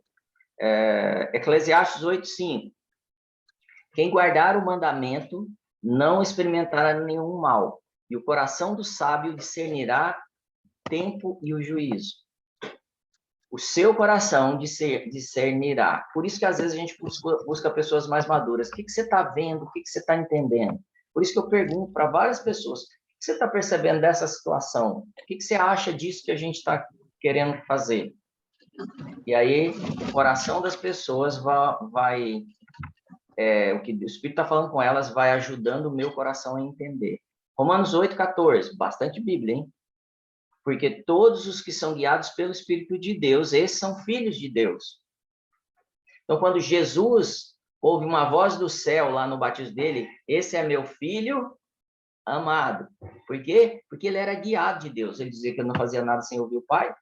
[SPEAKER 1] Eclesiastes 8:5. Quem guardar o mandamento não experimentará nenhum mal, e o coração do sábio discernirá tempo e o juízo. O seu coração discernirá. Por isso que às vezes a gente busca pessoas mais maduras. O que você está vendo? O que você está entendendo? Por isso que eu pergunto para várias pessoas, o que você está percebendo dessa situação? O que você acha disso que a gente está querendo fazer? E aí, o coração das pessoas o que o Espírito está falando com elas vai ajudando o meu coração a entender. Romanos 8:14, bastante Bíblia, hein? Porque todos os que são guiados pelo Espírito de Deus, esses são filhos de Deus. Então, quando Jesus ouve uma voz do céu lá no batismo dele, esse é meu filho amado. Por quê? Porque ele era guiado de Deus. Ele dizia que ele não fazia nada sem ouvir o Pai.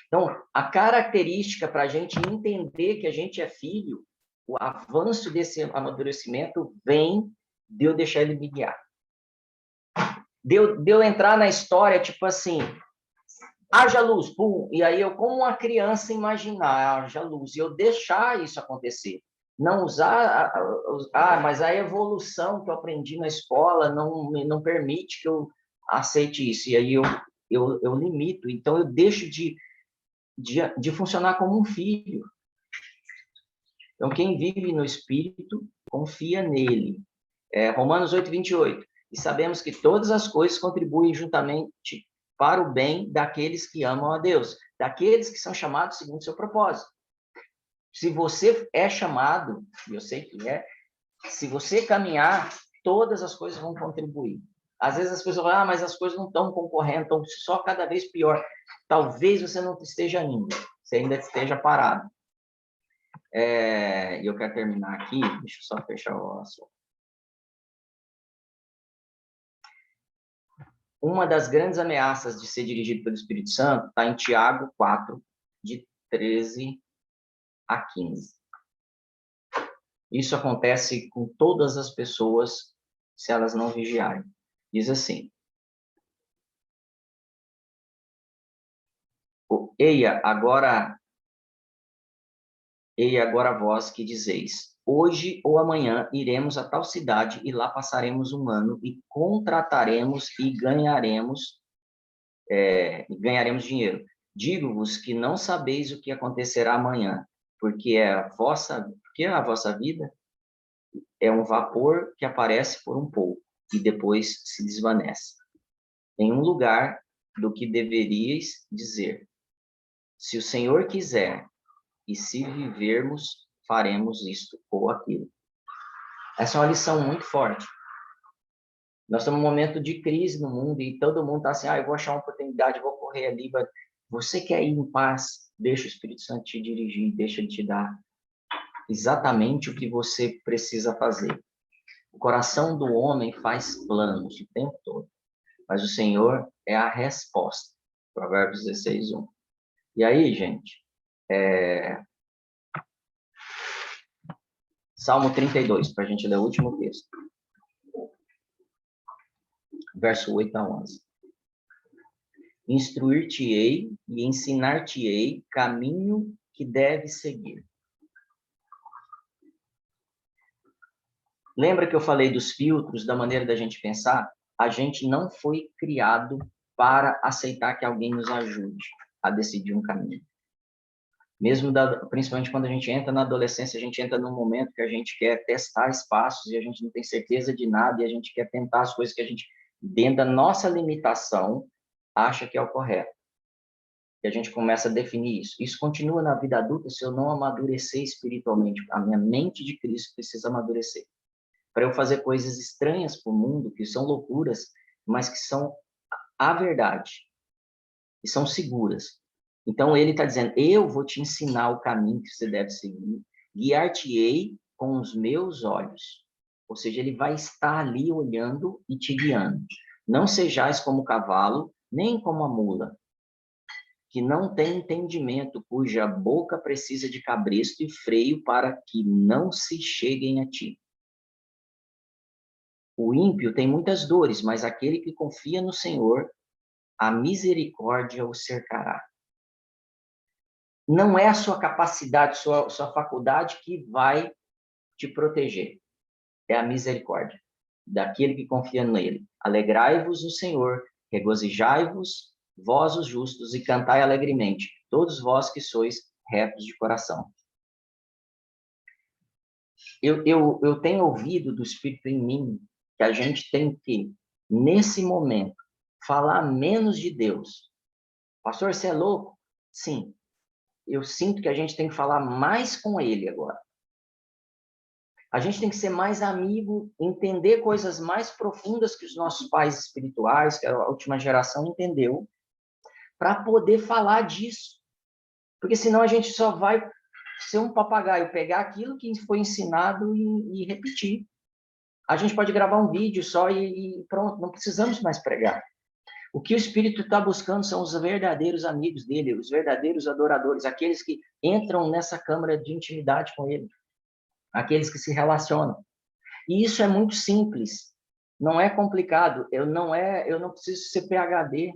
[SPEAKER 1] Então, a característica para a gente entender que a gente é filho, o avanço desse amadurecimento vem de eu deixar ele me guiar. De eu entrar na história, tipo assim, haja luz, pum, e aí eu, como uma criança, imaginar, haja luz, e eu deixar isso acontecer. Não usar, mas a evolução que eu aprendi na escola não permite que eu aceite isso, e aí eu limito, então eu deixo de funcionar como um filho. Então, quem vive no Espírito, confia nele. Romanos 8:28. E sabemos que todas as coisas contribuem juntamente para o bem daqueles que amam a Deus, daqueles que são chamados segundo o seu propósito. Se você é chamado, e eu sei que se você caminhar, todas as coisas vão contribuir. Às vezes as pessoas falam, mas as coisas não estão concorrendo, estão só cada vez pior. Talvez você não esteja indo, você ainda esteja parado. E eu quero terminar aqui, deixa eu só fechar o assunto. Uma das grandes ameaças de ser dirigido pelo Espírito Santo está em Tiago 4, de 13 a 15. Isso acontece com todas as pessoas se elas não vigiarem. Diz assim: Eia agora vós que dizeis, hoje ou amanhã iremos a tal cidade e lá passaremos um ano e contrataremos e ganharemos dinheiro. Digo-vos que não sabeis o que acontecerá amanhã, porque a vossa vida é um vapor que aparece por um pouco e depois se desvanece. Em um lugar do que deveríeis dizer, se o Senhor quiser, e se vivermos, faremos isto ou aquilo. Essa é uma lição muito forte. Nós estamos num momento de crise no mundo e todo mundo está assim, eu vou achar uma oportunidade, vou correr ali. Você quer ir em paz? Deixa o Espírito Santo te dirigir, deixa ele te dar exatamente o que você precisa fazer. O coração do homem faz planos o tempo todo, mas o Senhor é a resposta. Provérbios 16, 1. E aí, gente, Salmo 32, para a gente ler o último texto. Verso 8 a 11. Instruir-te-ei e ensinar-te-ei caminho que deves seguir. Lembra que eu falei dos filtros, da maneira da gente pensar? A gente não foi criado para aceitar que alguém nos ajude a decidir um caminho. Mesmo, principalmente quando a gente entra na adolescência, a gente entra num momento que a gente quer testar espaços e a gente não tem certeza de nada e a gente quer tentar as coisas que a gente, dentro da nossa limitação, acha que é o correto. E a gente começa a definir isso. Isso continua na vida adulta se eu não amadurecer espiritualmente. A minha mente de Cristo precisa amadurecer. Para eu fazer coisas estranhas para o mundo, que são loucuras, mas que são a verdade. E são seguras. Então, ele está dizendo, eu vou te ensinar o caminho que você deve seguir, guiar-te-ei com os meus olhos. Ou seja, ele vai estar ali olhando e te guiando. Não sejais como o cavalo, nem como a mula, que não tem entendimento, cuja boca precisa de cabresto e freio para que não se cheguem a ti. O ímpio tem muitas dores, mas aquele que confia no Senhor, a misericórdia o cercará. Não é a sua capacidade, sua faculdade que vai te proteger. É a misericórdia daquele que confia nele. Alegrai-vos no Senhor, regozijai-vos, vós os justos, e cantai alegremente, todos vós que sois retos de coração. Eu tenho ouvido do Espírito em mim que a gente tem que, nesse momento, falar menos de Deus. Pastor, você é louco? Sim. Eu sinto que a gente tem que falar mais com ele agora. A gente tem que ser mais amigo, entender coisas mais profundas que os nossos pais espirituais, que a última geração entendeu, para poder falar disso. Porque senão a gente só vai ser um papagaio, pegar aquilo que foi ensinado e repetir. A gente pode gravar um vídeo só e pronto, não precisamos mais pregar. O que o Espírito está buscando são os verdadeiros amigos dele, os verdadeiros adoradores, aqueles que entram nessa câmara de intimidade com ele, aqueles que se relacionam. E isso é muito simples, não é complicado, eu não preciso ser PhD.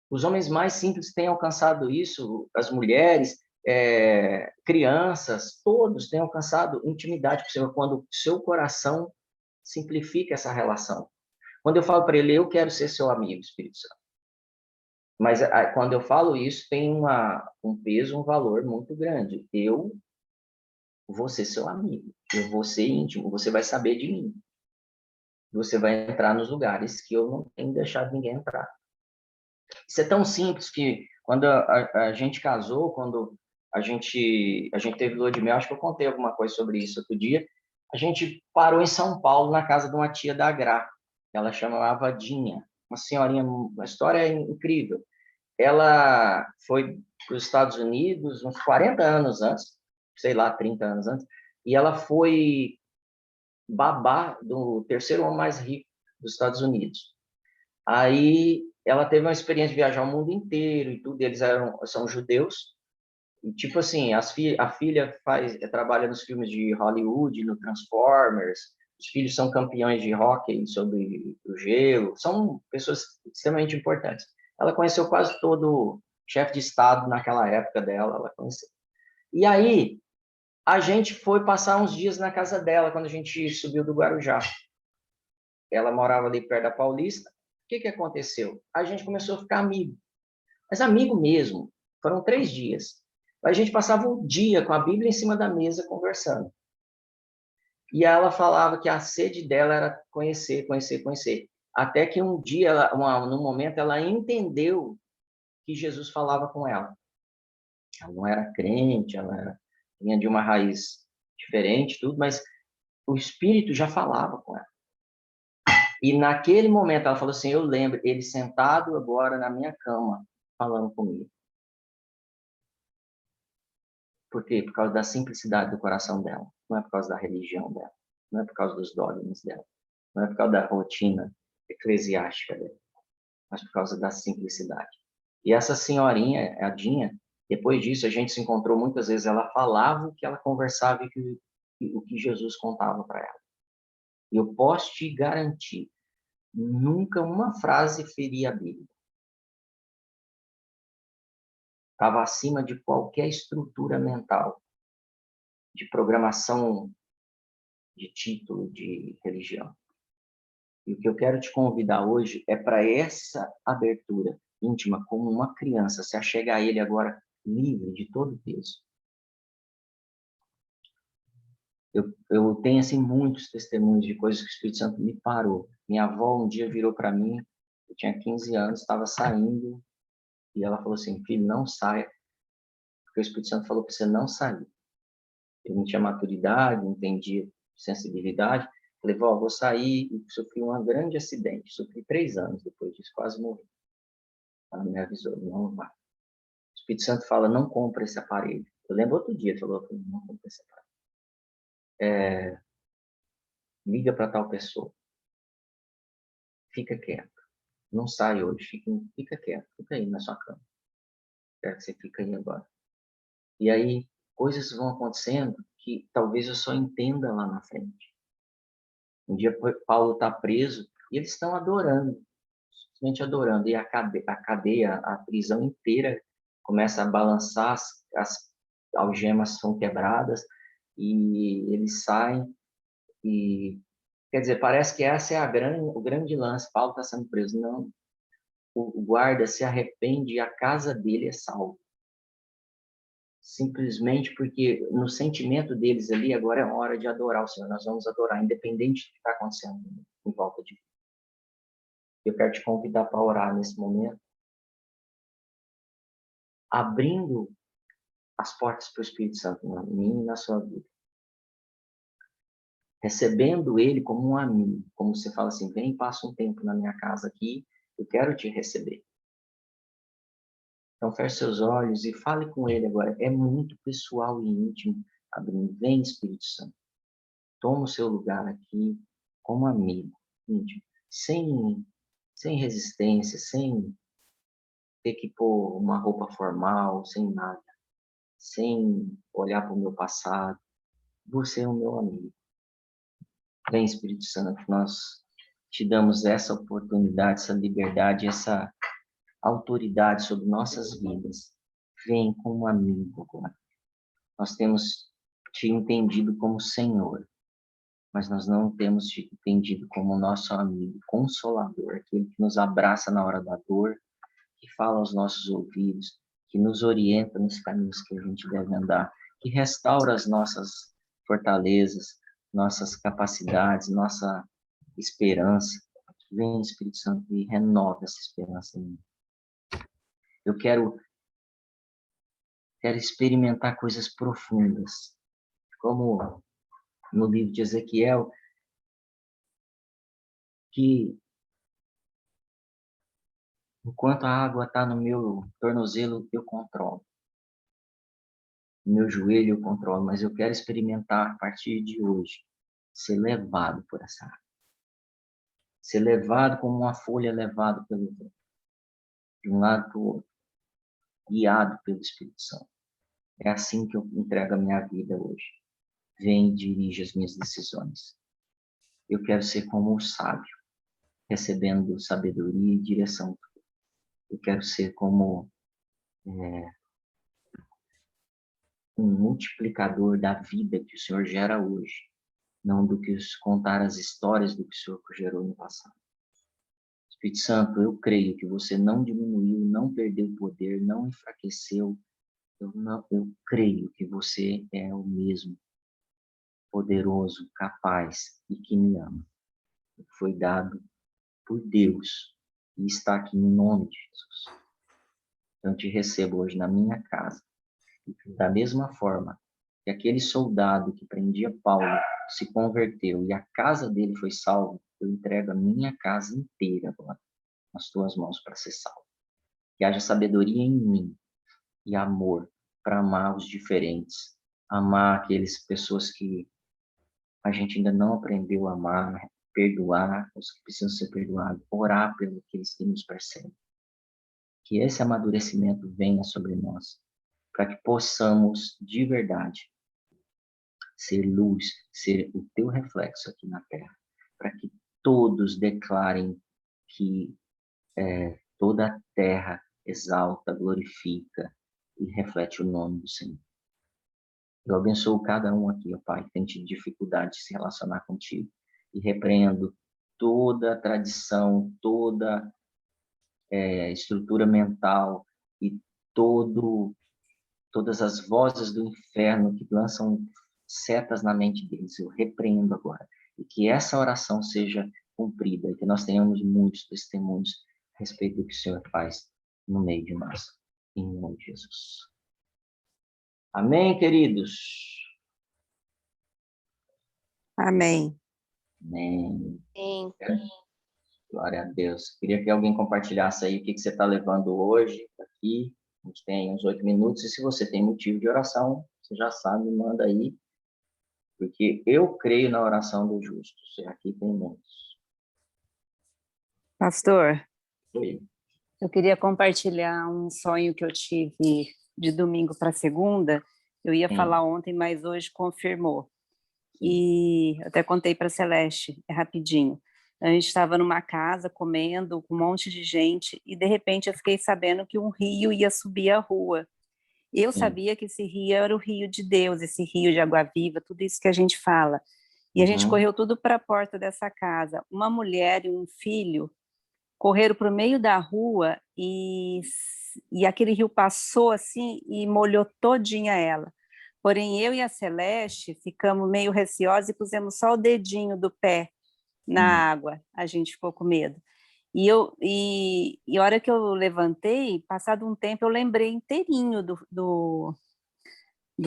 [SPEAKER 1] Os homens mais simples têm alcançado isso, as mulheres, crianças, todos têm alcançado intimidade com o Senhor, quando o seu coração simplifica essa relação. Quando eu falo para ele, eu quero ser seu amigo, Espírito Santo. Mas quando eu falo isso, tem um peso, um valor muito grande. Eu vou ser seu amigo, eu vou ser íntimo, você vai saber de mim. Você vai entrar nos lugares que eu não tenho deixado ninguém entrar. Isso é tão simples que quando a gente casou, quando a gente teve lua de mel, acho que eu contei alguma coisa sobre isso outro dia, a gente parou em São Paulo, na casa de uma tia da Gra, ela chamava Dinha, uma senhorinha, uma história incrível. Ela foi para os Estados Unidos uns 40 anos antes, sei lá, 30 anos antes, e ela foi babá do terceiro homem mais rico dos Estados Unidos. Aí ela teve uma experiência de viajar o mundo inteiro e tudo, eles são judeus, e tipo assim, a filha trabalha nos filmes de Hollywood, no Transformers, os filhos são campeões de hóquei sobre o gelo, são pessoas extremamente importantes. Ela conheceu quase todo chefe de estado naquela época dela, ela conheceu. E aí, a gente foi passar uns dias na casa dela, quando a gente subiu do Guarujá. Ela morava ali perto da Paulista. O que aconteceu? A gente começou a ficar amigo. Mas amigo mesmo. Foram 3 dias. A gente passava um dia com a Bíblia em cima da mesa, conversando. E ela falava que a sede dela era conhecer, conhecer, conhecer. Até que um dia, num momento, ela entendeu que Jesus falava com ela. Ela não era crente, vinha de uma raiz diferente, tudo, mas o Espírito já falava com ela. E naquele momento ela falou assim, eu lembro ele sentado agora na minha cama, falando comigo. Por quê? Por causa da simplicidade do coração dela. Não é por causa da religião dela. Não é por causa dos dogmas dela. Não é por causa da rotina eclesiástica dela. Mas por causa da simplicidade. E essa senhorinha, a Dinha, depois disso a gente se encontrou muitas vezes. Ela falava o que ela conversava e o que Jesus contava para ela. E eu posso te garantir, nunca uma frase feria a Bíblia. Estava acima de qualquer estrutura mental, de programação de título de religião. E o que eu quero te convidar hoje é para essa abertura íntima, como uma criança, se achegar a ele agora livre de todo peso. Eu tenho, assim, muitos testemunhos de coisas que o Espírito Santo me parou. Minha avó um dia virou para mim, eu tinha 15 anos, estava saindo, e ela falou assim, filho, não saia, porque o Espírito Santo falou para você não sair. Eu não tinha maturidade, não entendia sensibilidade. Falei, vó, vou sair e sofri um grande acidente. Sofri 3 anos depois disso, quase morri. Ela me avisou, não vai. O Espírito Santo fala, não compra esse aparelho. Eu lembro outro dia, ele falou, não compra esse aparelho. Liga para tal pessoa. Fica quieto. Não sai hoje, fica quieto. Fica aí na sua cama. Quero que você fique aí agora. E aí, coisas vão acontecendo que talvez eu só entenda lá na frente. Um dia Paulo está preso e eles estão adorando, simplesmente adorando. E a cadeia, a prisão inteira começa a balançar, as algemas são quebradas e eles saem. E, quer dizer, parece que essa é o grande lance. Paulo está sendo preso. Não, o guarda se arrepende e a casa dele é salva. Simplesmente porque no sentimento deles ali, agora é hora de adorar o Senhor. Nós vamos adorar, independente do que está acontecendo em volta de. Eu quero te convidar para orar nesse momento, abrindo as portas para o Espírito Santo na minha e na sua vida. Recebendo ele como um amigo, como você fala assim, vem, passa um tempo na minha casa aqui, eu quero te receber. Então feche seus olhos e fale com ele agora. É muito pessoal e íntimo, abrindo. Vem, Espírito Santo. Toma o seu lugar aqui como amigo, íntimo, sem resistência, sem ter que pôr uma roupa formal, sem nada, sem olhar para o meu passado. Você é o meu amigo. Vem, Espírito Santo, nós te damos essa oportunidade, essa liberdade, essa autoridade sobre nossas vidas. Vem como amigo agora. Nós temos te entendido como Senhor, mas nós não temos te entendido como nosso amigo, consolador, aquele que nos abraça na hora da dor, que fala aos nossos ouvidos, que nos orienta nos caminhos que a gente deve andar, que restaura as nossas fortalezas, nossas capacidades, nossa esperança. Vem, Espírito Santo, e renova essa esperança em mim. Eu quero experimentar coisas profundas, como no livro de Ezequiel, que enquanto a água está no meu tornozelo, eu controlo. meu joelho eu controlo, mas eu quero experimentar a partir de hoje ser levado por essa água. Ser levado como uma folha levada pelo vento, de um lado para o outro, guiado pelo Espírito Santo. É assim que eu entrego a minha vida hoje. Vem e dirige as minhas decisões. Eu quero ser como o sábio, recebendo sabedoria e direção. Eu quero ser como um multiplicador da vida que o Senhor gera hoje, não do que contar as histórias do que o Senhor gerou no passado. Espírito Santo, eu creio que você não diminuiu, não perdeu poder, não enfraqueceu. Eu creio que você é o mesmo, poderoso, capaz e que me ama. Foi dado por Deus e está aqui no nome de Jesus. Então, eu te recebo hoje na minha casa. E da mesma forma que aquele soldado que prendia Paulo se converteu e a casa dele foi salva, eu entrego a minha casa inteira agora nas tuas mãos para ser salvo. Que haja sabedoria em mim e amor para amar os diferentes, amar aquelas pessoas que a gente ainda não aprendeu a amar, perdoar os que precisam ser perdoados, orar pelos aqueles que nos perseguem. Que esse amadurecimento venha sobre nós, para que possamos, de verdade, ser luz, ser o teu reflexo aqui na Terra, para que todos declarem que toda a Terra exalta, glorifica e reflete o nome do Senhor. Eu abençoo cada um aqui, ó Pai, que tem tido dificuldade de se relacionar contigo, e repreendo toda a tradição, toda estrutura mental e todas as vozes do inferno que lançam setas na mente deles. Eu repreendo agora. E que essa oração seja cumprida, e que nós tenhamos muitos testemunhos a respeito do que o Senhor faz no meio de nós. Em nome de Jesus. Amém, queridos?
[SPEAKER 4] Amém.
[SPEAKER 1] Amém.
[SPEAKER 5] Sim.
[SPEAKER 1] Glória a Deus. Queria que alguém compartilhasse aí o que você está levando hoje aqui. A gente tem uns 8 minutos. E se você tem motivo de oração, você já sabe, manda aí. Porque eu creio na oração do justo. Aqui tem muitos.
[SPEAKER 4] Pastor,
[SPEAKER 1] Oi.
[SPEAKER 4] eu queria compartilhar um sonho que eu tive de domingo para segunda. Eu ia falar ontem, mas hoje confirmou. E até contei para a Celeste, é rapidinho. A gente estava numa casa comendo com um monte de gente e de repente eu fiquei sabendo que um rio ia subir a rua. Eu sabia que esse rio era o rio de Deus, esse rio de água viva, tudo isso que a gente fala. E a gente correu tudo para a porta dessa casa. Uma mulher e um filho correram para o meio da rua e aquele rio passou assim e molhou todinha ela. Porém, eu e a Celeste ficamos meio receosos e pusemos só o dedinho do pé na água. A gente ficou com medo. E a hora que eu levantei, passado um tempo, eu lembrei inteirinho do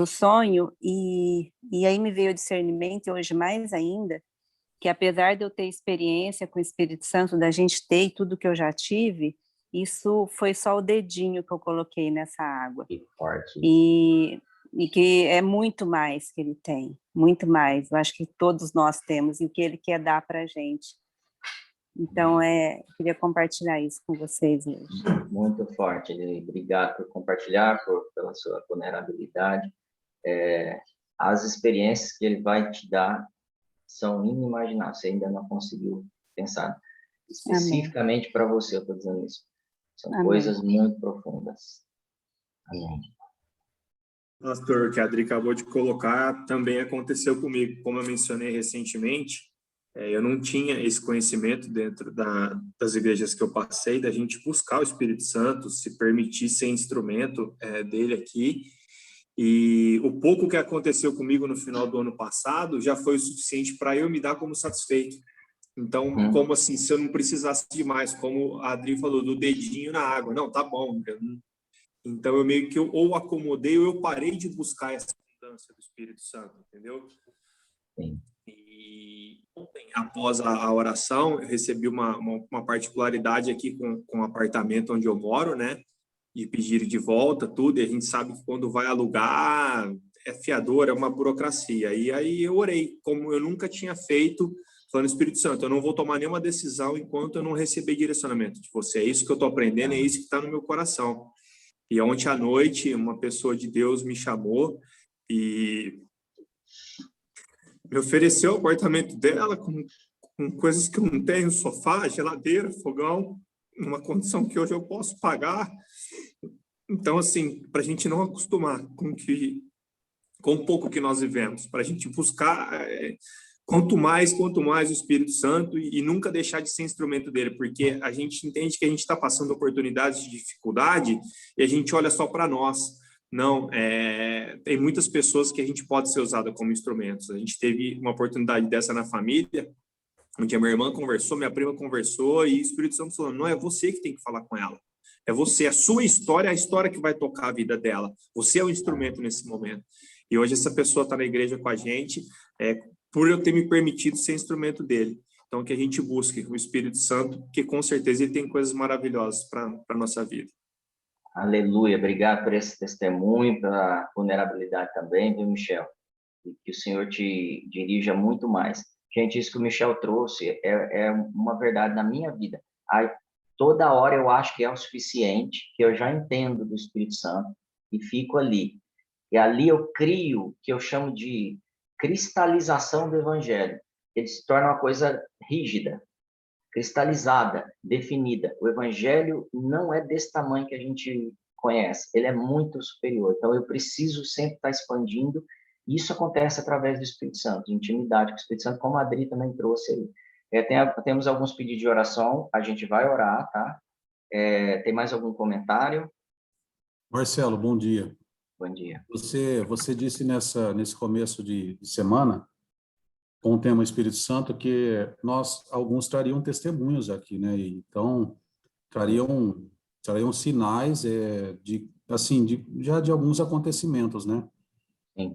[SPEAKER 4] sonho e aí me veio o discernimento, e hoje mais ainda, que apesar de eu ter experiência com o Espírito Santo, da gente ter e tudo que eu já tive, isso foi só o dedinho que eu coloquei nessa água.
[SPEAKER 1] Que forte.
[SPEAKER 4] E que é muito mais que ele tem, muito mais. Eu acho que todos nós temos, e o que ele quer dar para a gente. Então, eu queria compartilhar isso com vocês hoje.
[SPEAKER 1] Muito forte. Obrigado por compartilhar, pela sua vulnerabilidade. As experiências que ele vai te dar são inimagináveis. Você ainda não conseguiu pensar especificamente para você, eu estou dizendo isso. São coisas muito profundas. Amém.
[SPEAKER 6] Pastor, que a Adri acabou de colocar, também aconteceu comigo. Como eu mencionei recentemente, eu não tinha esse conhecimento dentro das igrejas que eu passei, da gente buscar o Espírito Santo, se permitir ser instrumento dele aqui. E o pouco que aconteceu comigo no final do ano passado já foi o suficiente para eu me dar como satisfeito. Então, como assim, se eu não precisasse de mais, como a Adri falou, do dedinho na água, não, tá bom. Então, eu meio que ou acomodei ou eu parei de buscar essa mudança do Espírito Santo, entendeu?
[SPEAKER 1] Sim.
[SPEAKER 6] E ontem, após a oração, eu recebi uma particularidade aqui com o apartamento onde eu moro, né? de pedir de volta tudo, e a gente sabe que quando vai alugar é fiador, é uma burocracia. E aí eu orei, como eu nunca tinha feito, falando, Espírito Santo, eu não vou tomar nenhuma decisão enquanto eu não receber direcionamento de você. É isso que eu estou aprendendo, é isso que está no meu coração. E ontem à noite, uma pessoa de Deus me chamou e me ofereceu o apartamento dela com coisas que eu não tenho, sofá, geladeira, fogão, numa condição que hoje eu posso pagar. Então, assim, para a gente não acostumar com o pouco que nós vivemos, para a gente buscar quanto mais o Espírito Santo e nunca deixar de ser instrumento dele, porque a gente entende que a gente está passando oportunidades de dificuldade e a gente olha só para nós. Não, tem muitas pessoas que a gente pode ser usada como instrumentos. A gente teve uma oportunidade dessa na família, onde a minha irmã conversou, minha prima conversou, e o Espírito Santo falou, não é você que tem que falar com ela, é você, a sua história é a história que vai tocar a vida dela. Você é o instrumento nesse momento. E hoje essa pessoa está na igreja com a gente, por eu ter me permitido ser instrumento dele. Então, que a gente busque o Espírito Santo, que com certeza ele tem coisas maravilhosas para a nossa vida.
[SPEAKER 1] Aleluia, obrigado por esse testemunho, pela vulnerabilidade também, viu, Michel? E que o Senhor te dirija muito mais. Gente, isso que o Michel trouxe é uma verdade na minha vida. Toda hora eu acho que é o suficiente, que eu já entendo do Espírito Santo e fico ali. E ali eu crio, que eu chamo de cristalização do Evangelho. Ele se torna uma coisa rígida, cristalizada, definida. O Evangelho não é desse tamanho que a gente conhece, ele é muito superior. Então, eu preciso sempre estar expandindo. Isso acontece através do Espírito Santo, de intimidade com o Espírito Santo, como a Adri também trouxe aí. Temos alguns pedidos de oração, a gente vai orar, tá? Tem mais algum comentário?
[SPEAKER 3] Marcelo, bom dia.
[SPEAKER 1] Bom dia.
[SPEAKER 3] Você disse nesse começo de semana, com o tema Espírito Santo, que alguns trariam testemunhos aqui, né? Então, trariam sinais já de alguns acontecimentos, né?
[SPEAKER 1] Sim.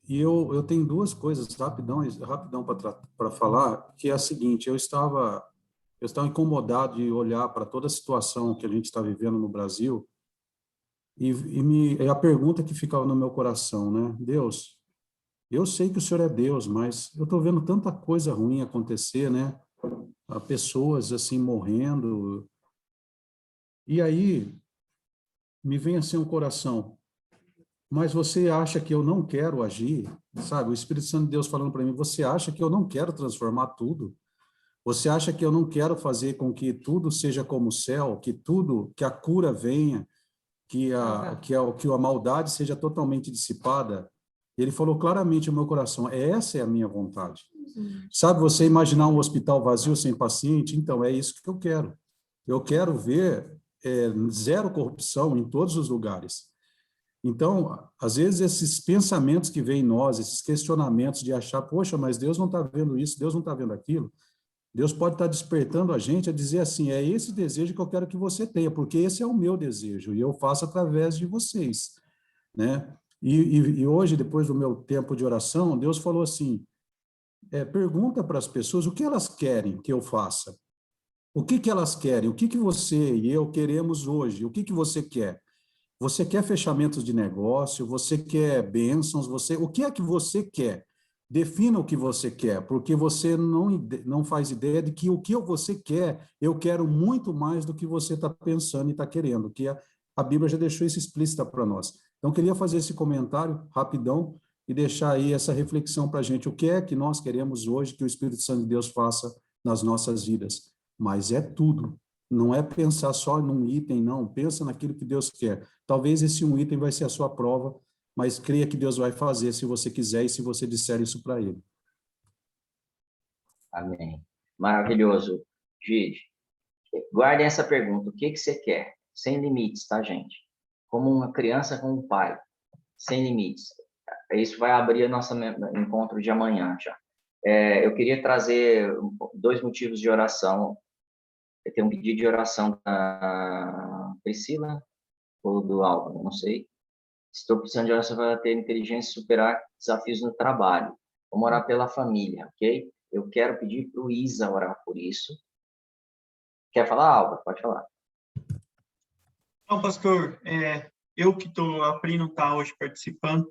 [SPEAKER 3] E eu tenho duas coisas rapidão para falar, que é a seguinte: eu estava incomodado de olhar para toda a situação que a gente está vivendo no Brasil e a pergunta que ficava no meu coração, né? Deus, eu sei que o Senhor é Deus, mas eu estou vendo tanta coisa ruim acontecer, né? Há pessoas assim morrendo. E aí me vem assim um coração, mas você acha que eu não quero agir? Sabe, o Espírito Santo de Deus falando para mim, você acha que eu não quero transformar tudo? Você acha que eu não quero fazer com que tudo seja como o céu, que a cura venha, que a maldade seja totalmente dissipada? Ele falou claramente no meu coração, essa é a minha vontade. Sabe, você imaginar um hospital vazio sem paciente? Então, é isso que eu quero. Eu quero ver zero corrupção em todos os lugares. Então, às vezes, esses pensamentos que vêm em nós, esses questionamentos de achar, poxa, mas Deus não está vendo isso, Deus não está vendo aquilo, Deus pode estar despertando a gente a dizer assim, é esse desejo que eu quero que você tenha, porque esse é o meu desejo, e eu faço através de vocês, né? E hoje, depois do meu tempo de oração, Deus falou assim, pergunta para as pessoas o que elas querem que eu faça. O que elas querem? O que você e eu queremos hoje? O que você quer? Você quer fechamentos de negócio? Você quer bênçãos? O que é que você quer? Defina o que você quer, porque você não faz ideia de que o que você quer, eu quero muito mais do que você está pensando e está querendo, que a Bíblia já deixou isso explícita para nós. Então, queria fazer esse comentário rapidão e deixar aí essa reflexão para a gente. O que é que nós queremos hoje que o Espírito Santo de Deus faça nas nossas vidas? Mas é tudo. Não é pensar só num item, não. Pensa naquilo que Deus quer. Talvez esse um item vai ser a sua prova, mas creia que Deus vai fazer se você quiser e se você disser isso para Ele.
[SPEAKER 1] Amém. Maravilhoso. Gide, guardem essa pergunta. O que você quer? Sem limites, tá, gente? Como uma criança com um pai. Sem limites. Isso vai abrir nosso encontro de amanhã já. Eu queria trazer 2 motivos de oração. Eu tenho um pedido de oração da Priscila ou do Álvaro, não sei. Estou precisando de oração para ter inteligência e superar desafios no trabalho. Vamos orar pela família, ok? Eu quero pedir para o Isa orar por isso. Quer falar, Álvaro? Pode falar.
[SPEAKER 5] Então, pastor, eu que estou, a Pri não está hoje participando,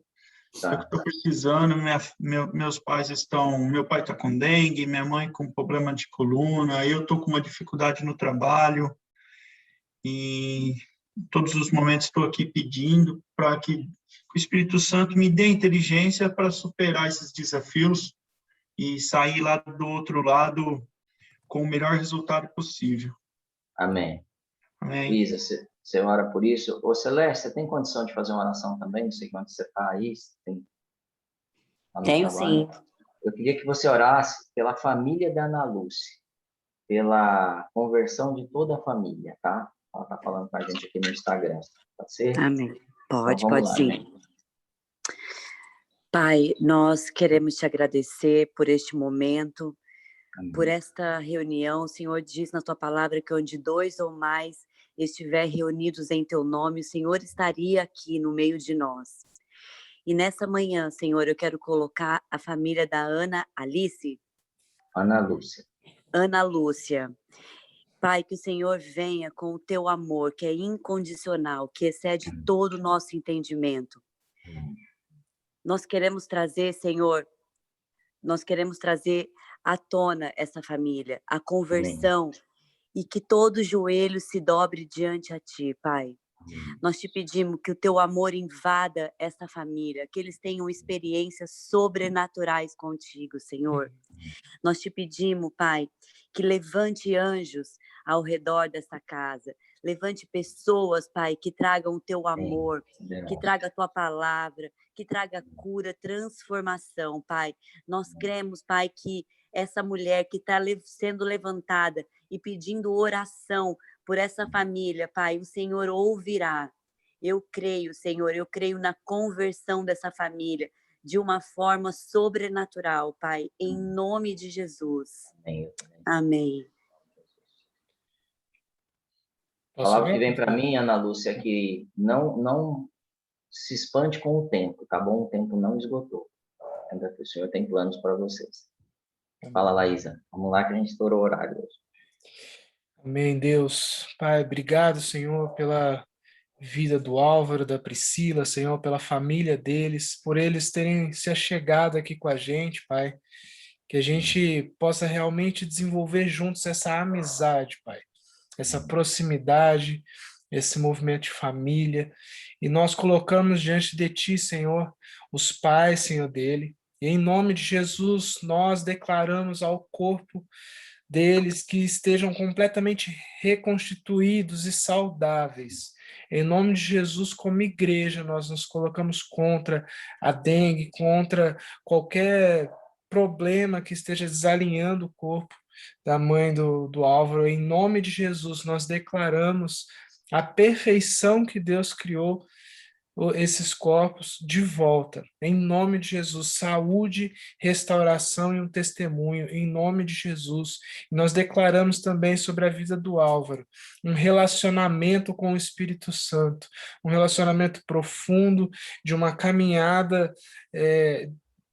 [SPEAKER 5] eu
[SPEAKER 1] Tá.
[SPEAKER 5] que estou precisando, meus pais meu pai está com dengue, minha mãe com problema de coluna, eu estou com uma dificuldade no trabalho, e em todos os momentos estou aqui pedindo para que o Espírito Santo me dê inteligência para superar esses desafios e sair lá do outro lado com o melhor resultado possível.
[SPEAKER 1] Amém.
[SPEAKER 5] Amém.
[SPEAKER 1] Isa, você ora por isso? Ô, Celeste, você tem condição de fazer uma oração também? Não sei onde você está aí. Você tem... Tá no
[SPEAKER 4] Tenho
[SPEAKER 1] trabalho?
[SPEAKER 4] sim.
[SPEAKER 1] Eu queria que você orasse pela família da Ana Lúcia, pela conversão de toda a família, tá? Ela está falando com a gente aqui no Instagram. Pode ser?
[SPEAKER 4] Amém.
[SPEAKER 1] Então,
[SPEAKER 4] Pode
[SPEAKER 1] vamos lá,
[SPEAKER 4] sim.
[SPEAKER 1] gente.
[SPEAKER 4] Pai, nós queremos te agradecer por este momento,
[SPEAKER 1] Amém.
[SPEAKER 4] por esta reunião. O Senhor diz na tua palavra que onde 2 ou mais estiver reunidos em teu nome, o Senhor estaria aqui no meio de nós. E nessa manhã, Senhor, eu quero colocar a família da Ana Alice.
[SPEAKER 1] Ana Lúcia.
[SPEAKER 4] Ana Lúcia. Pai, que o Senhor venha com o teu amor, que é incondicional, que excede todo o nosso entendimento. Nós queremos trazer, Senhor, à tona essa família, a conversão, e que todo joelho se dobre diante a Ti, Pai. Nós te pedimos que o Teu amor invada essa família, que eles tenham experiências sobrenaturais contigo, Senhor. Nós te pedimos, Pai, que levante anjos ao redor dessa casa, levante pessoas, Pai, que tragam o Teu amor, que traga a Tua palavra, que traga cura, transformação, Pai. Nós cremos, Pai, que essa mulher que está sendo levantada e pedindo oração por essa família, Pai, o Senhor ouvirá. Eu creio, Senhor, eu creio na conversão dessa família de uma forma sobrenatural, Pai, em nome de Jesus.
[SPEAKER 1] Amém.
[SPEAKER 4] Amém.
[SPEAKER 1] A palavra que vem para mim, Ana Lúcia, é que não se espante com o tempo, tá bom? O tempo não esgotou. Ainda que o Senhor tem planos para vocês. Fala, Laísa. Vamos lá que a gente estourou o horário hoje.
[SPEAKER 2] Amém, Deus. Pai, obrigado, Senhor, pela vida do Álvaro, da Priscila, Senhor, pela família deles, por eles terem se achegado aqui com a gente, Pai. Que a gente possa realmente desenvolver juntos essa amizade, Pai. Essa proximidade, esse movimento de família. E nós colocamos diante de Ti, Senhor, os pais, Senhor, dele. E em nome de Jesus, nós declaramos ao corpo deles que estejam completamente reconstituídos e saudáveis. Em nome de Jesus, como igreja, nós nos colocamos contra a dengue, contra qualquer problema que esteja desalinhando o corpo da mãe do Álvaro. Em nome de Jesus, nós declaramos a perfeição que Deus criou esses corpos de volta. Em nome de Jesus, saúde, restauração e um testemunho, em nome de Jesus. E nós declaramos também sobre a vida do Álvaro, um relacionamento com o Espírito Santo, um relacionamento profundo, de uma caminhada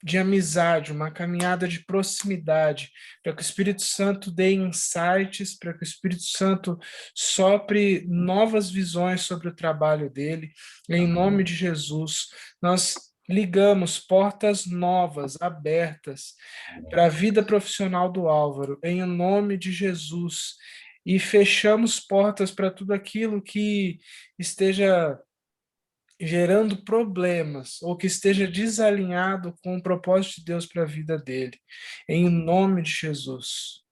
[SPEAKER 2] de amizade, uma caminhada de proximidade, para que o Espírito Santo dê insights, para que o Espírito Santo sopre novas visões sobre o trabalho dele. Em nome de Jesus, nós ligamos portas novas, abertas, para a vida profissional do Álvaro, em nome de Jesus, e fechamos portas para tudo aquilo que esteja gerando problemas ou que esteja desalinhado com o propósito de Deus para a vida dele. Em nome de Jesus.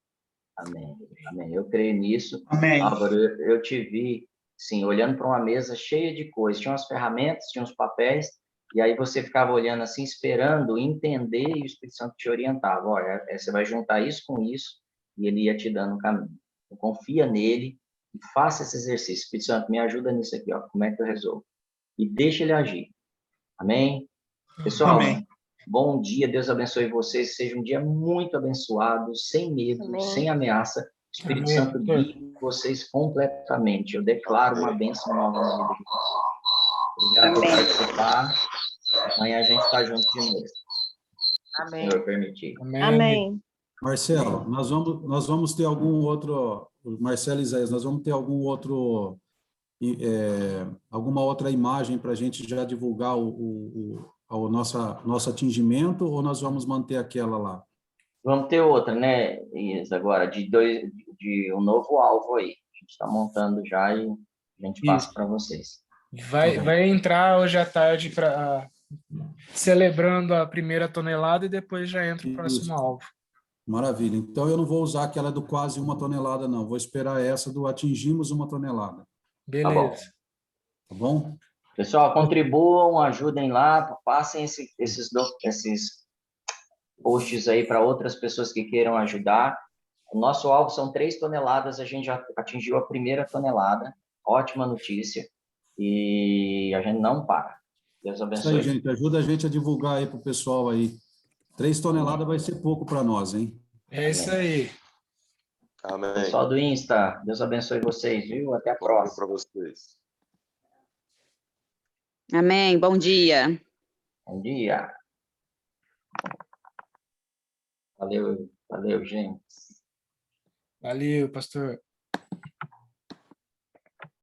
[SPEAKER 1] Amém. Amém. Eu creio nisso.
[SPEAKER 5] Amém.
[SPEAKER 1] Álvaro, eu te vi, sim, olhando para uma mesa cheia de coisas. Tinha umas ferramentas, tinha uns papéis, e aí você ficava olhando assim, esperando entender, e o Espírito Santo te orientava. Olha, você vai juntar isso com isso, e ele ia te dando o caminho. Então, confia nele e faça esse exercício. Espírito Santo, me ajuda nisso aqui, ó. Como é que eu resolvo? E deixa ele agir. Amém? Pessoal,
[SPEAKER 5] Amém.
[SPEAKER 1] bom dia, Deus abençoe vocês, seja um dia muito abençoado, sem medo,
[SPEAKER 4] Amém.
[SPEAKER 1] sem ameaça. O Espírito
[SPEAKER 2] Amém,
[SPEAKER 1] Santo
[SPEAKER 2] pastor.
[SPEAKER 1] guie vocês completamente. Eu declaro uma bênção nova na vida de vocês. Obrigado por participar. Amanhã a gente está junto de novo.
[SPEAKER 7] Amém.
[SPEAKER 1] Se o Senhor permitir.
[SPEAKER 2] Amém.
[SPEAKER 4] Amém.
[SPEAKER 3] Marcelo, nós vamos ter algum outro, Marcelo e Isaías, nós vamos ter algum outro alguma outra imagem para a gente já divulgar o nosso atingimento, ou nós vamos manter aquela lá?
[SPEAKER 1] Vamos ter outra, né, Isa, agora, de um novo alvo aí. A gente está montando já e a gente passa
[SPEAKER 2] Isso.
[SPEAKER 1] para vocês.
[SPEAKER 2] Vai entrar hoje à tarde celebrando a primeira tonelada e depois já entra o próximo
[SPEAKER 3] Isso.
[SPEAKER 2] alvo.
[SPEAKER 3] Maravilha. Então, eu não vou usar aquela do quase 1 tonelada, não. Vou esperar essa do atingimos 1 tonelada.
[SPEAKER 1] Tá bom.
[SPEAKER 2] Beleza.
[SPEAKER 3] Tá bom?
[SPEAKER 1] Pessoal, contribuam, ajudem lá, passem esses posts aí para outras pessoas que queiram ajudar. O nosso alvo são 3 toneladas, a gente já atingiu a primeira tonelada. Ótima notícia. E a gente não para. Deus
[SPEAKER 3] Isso
[SPEAKER 1] abençoe.
[SPEAKER 3] aí, gente. Ajuda a gente a divulgar aí para o pessoal aí. 3 toneladas vai ser pouco para nós, hein?
[SPEAKER 2] É isso aí.
[SPEAKER 7] Amém.
[SPEAKER 1] Pessoal do Insta, Deus abençoe vocês, viu? Até a próxima.
[SPEAKER 7] Para vocês.
[SPEAKER 4] Amém. Bom dia.
[SPEAKER 1] Bom dia. Valeu, gente.
[SPEAKER 2] Valeu, pastor.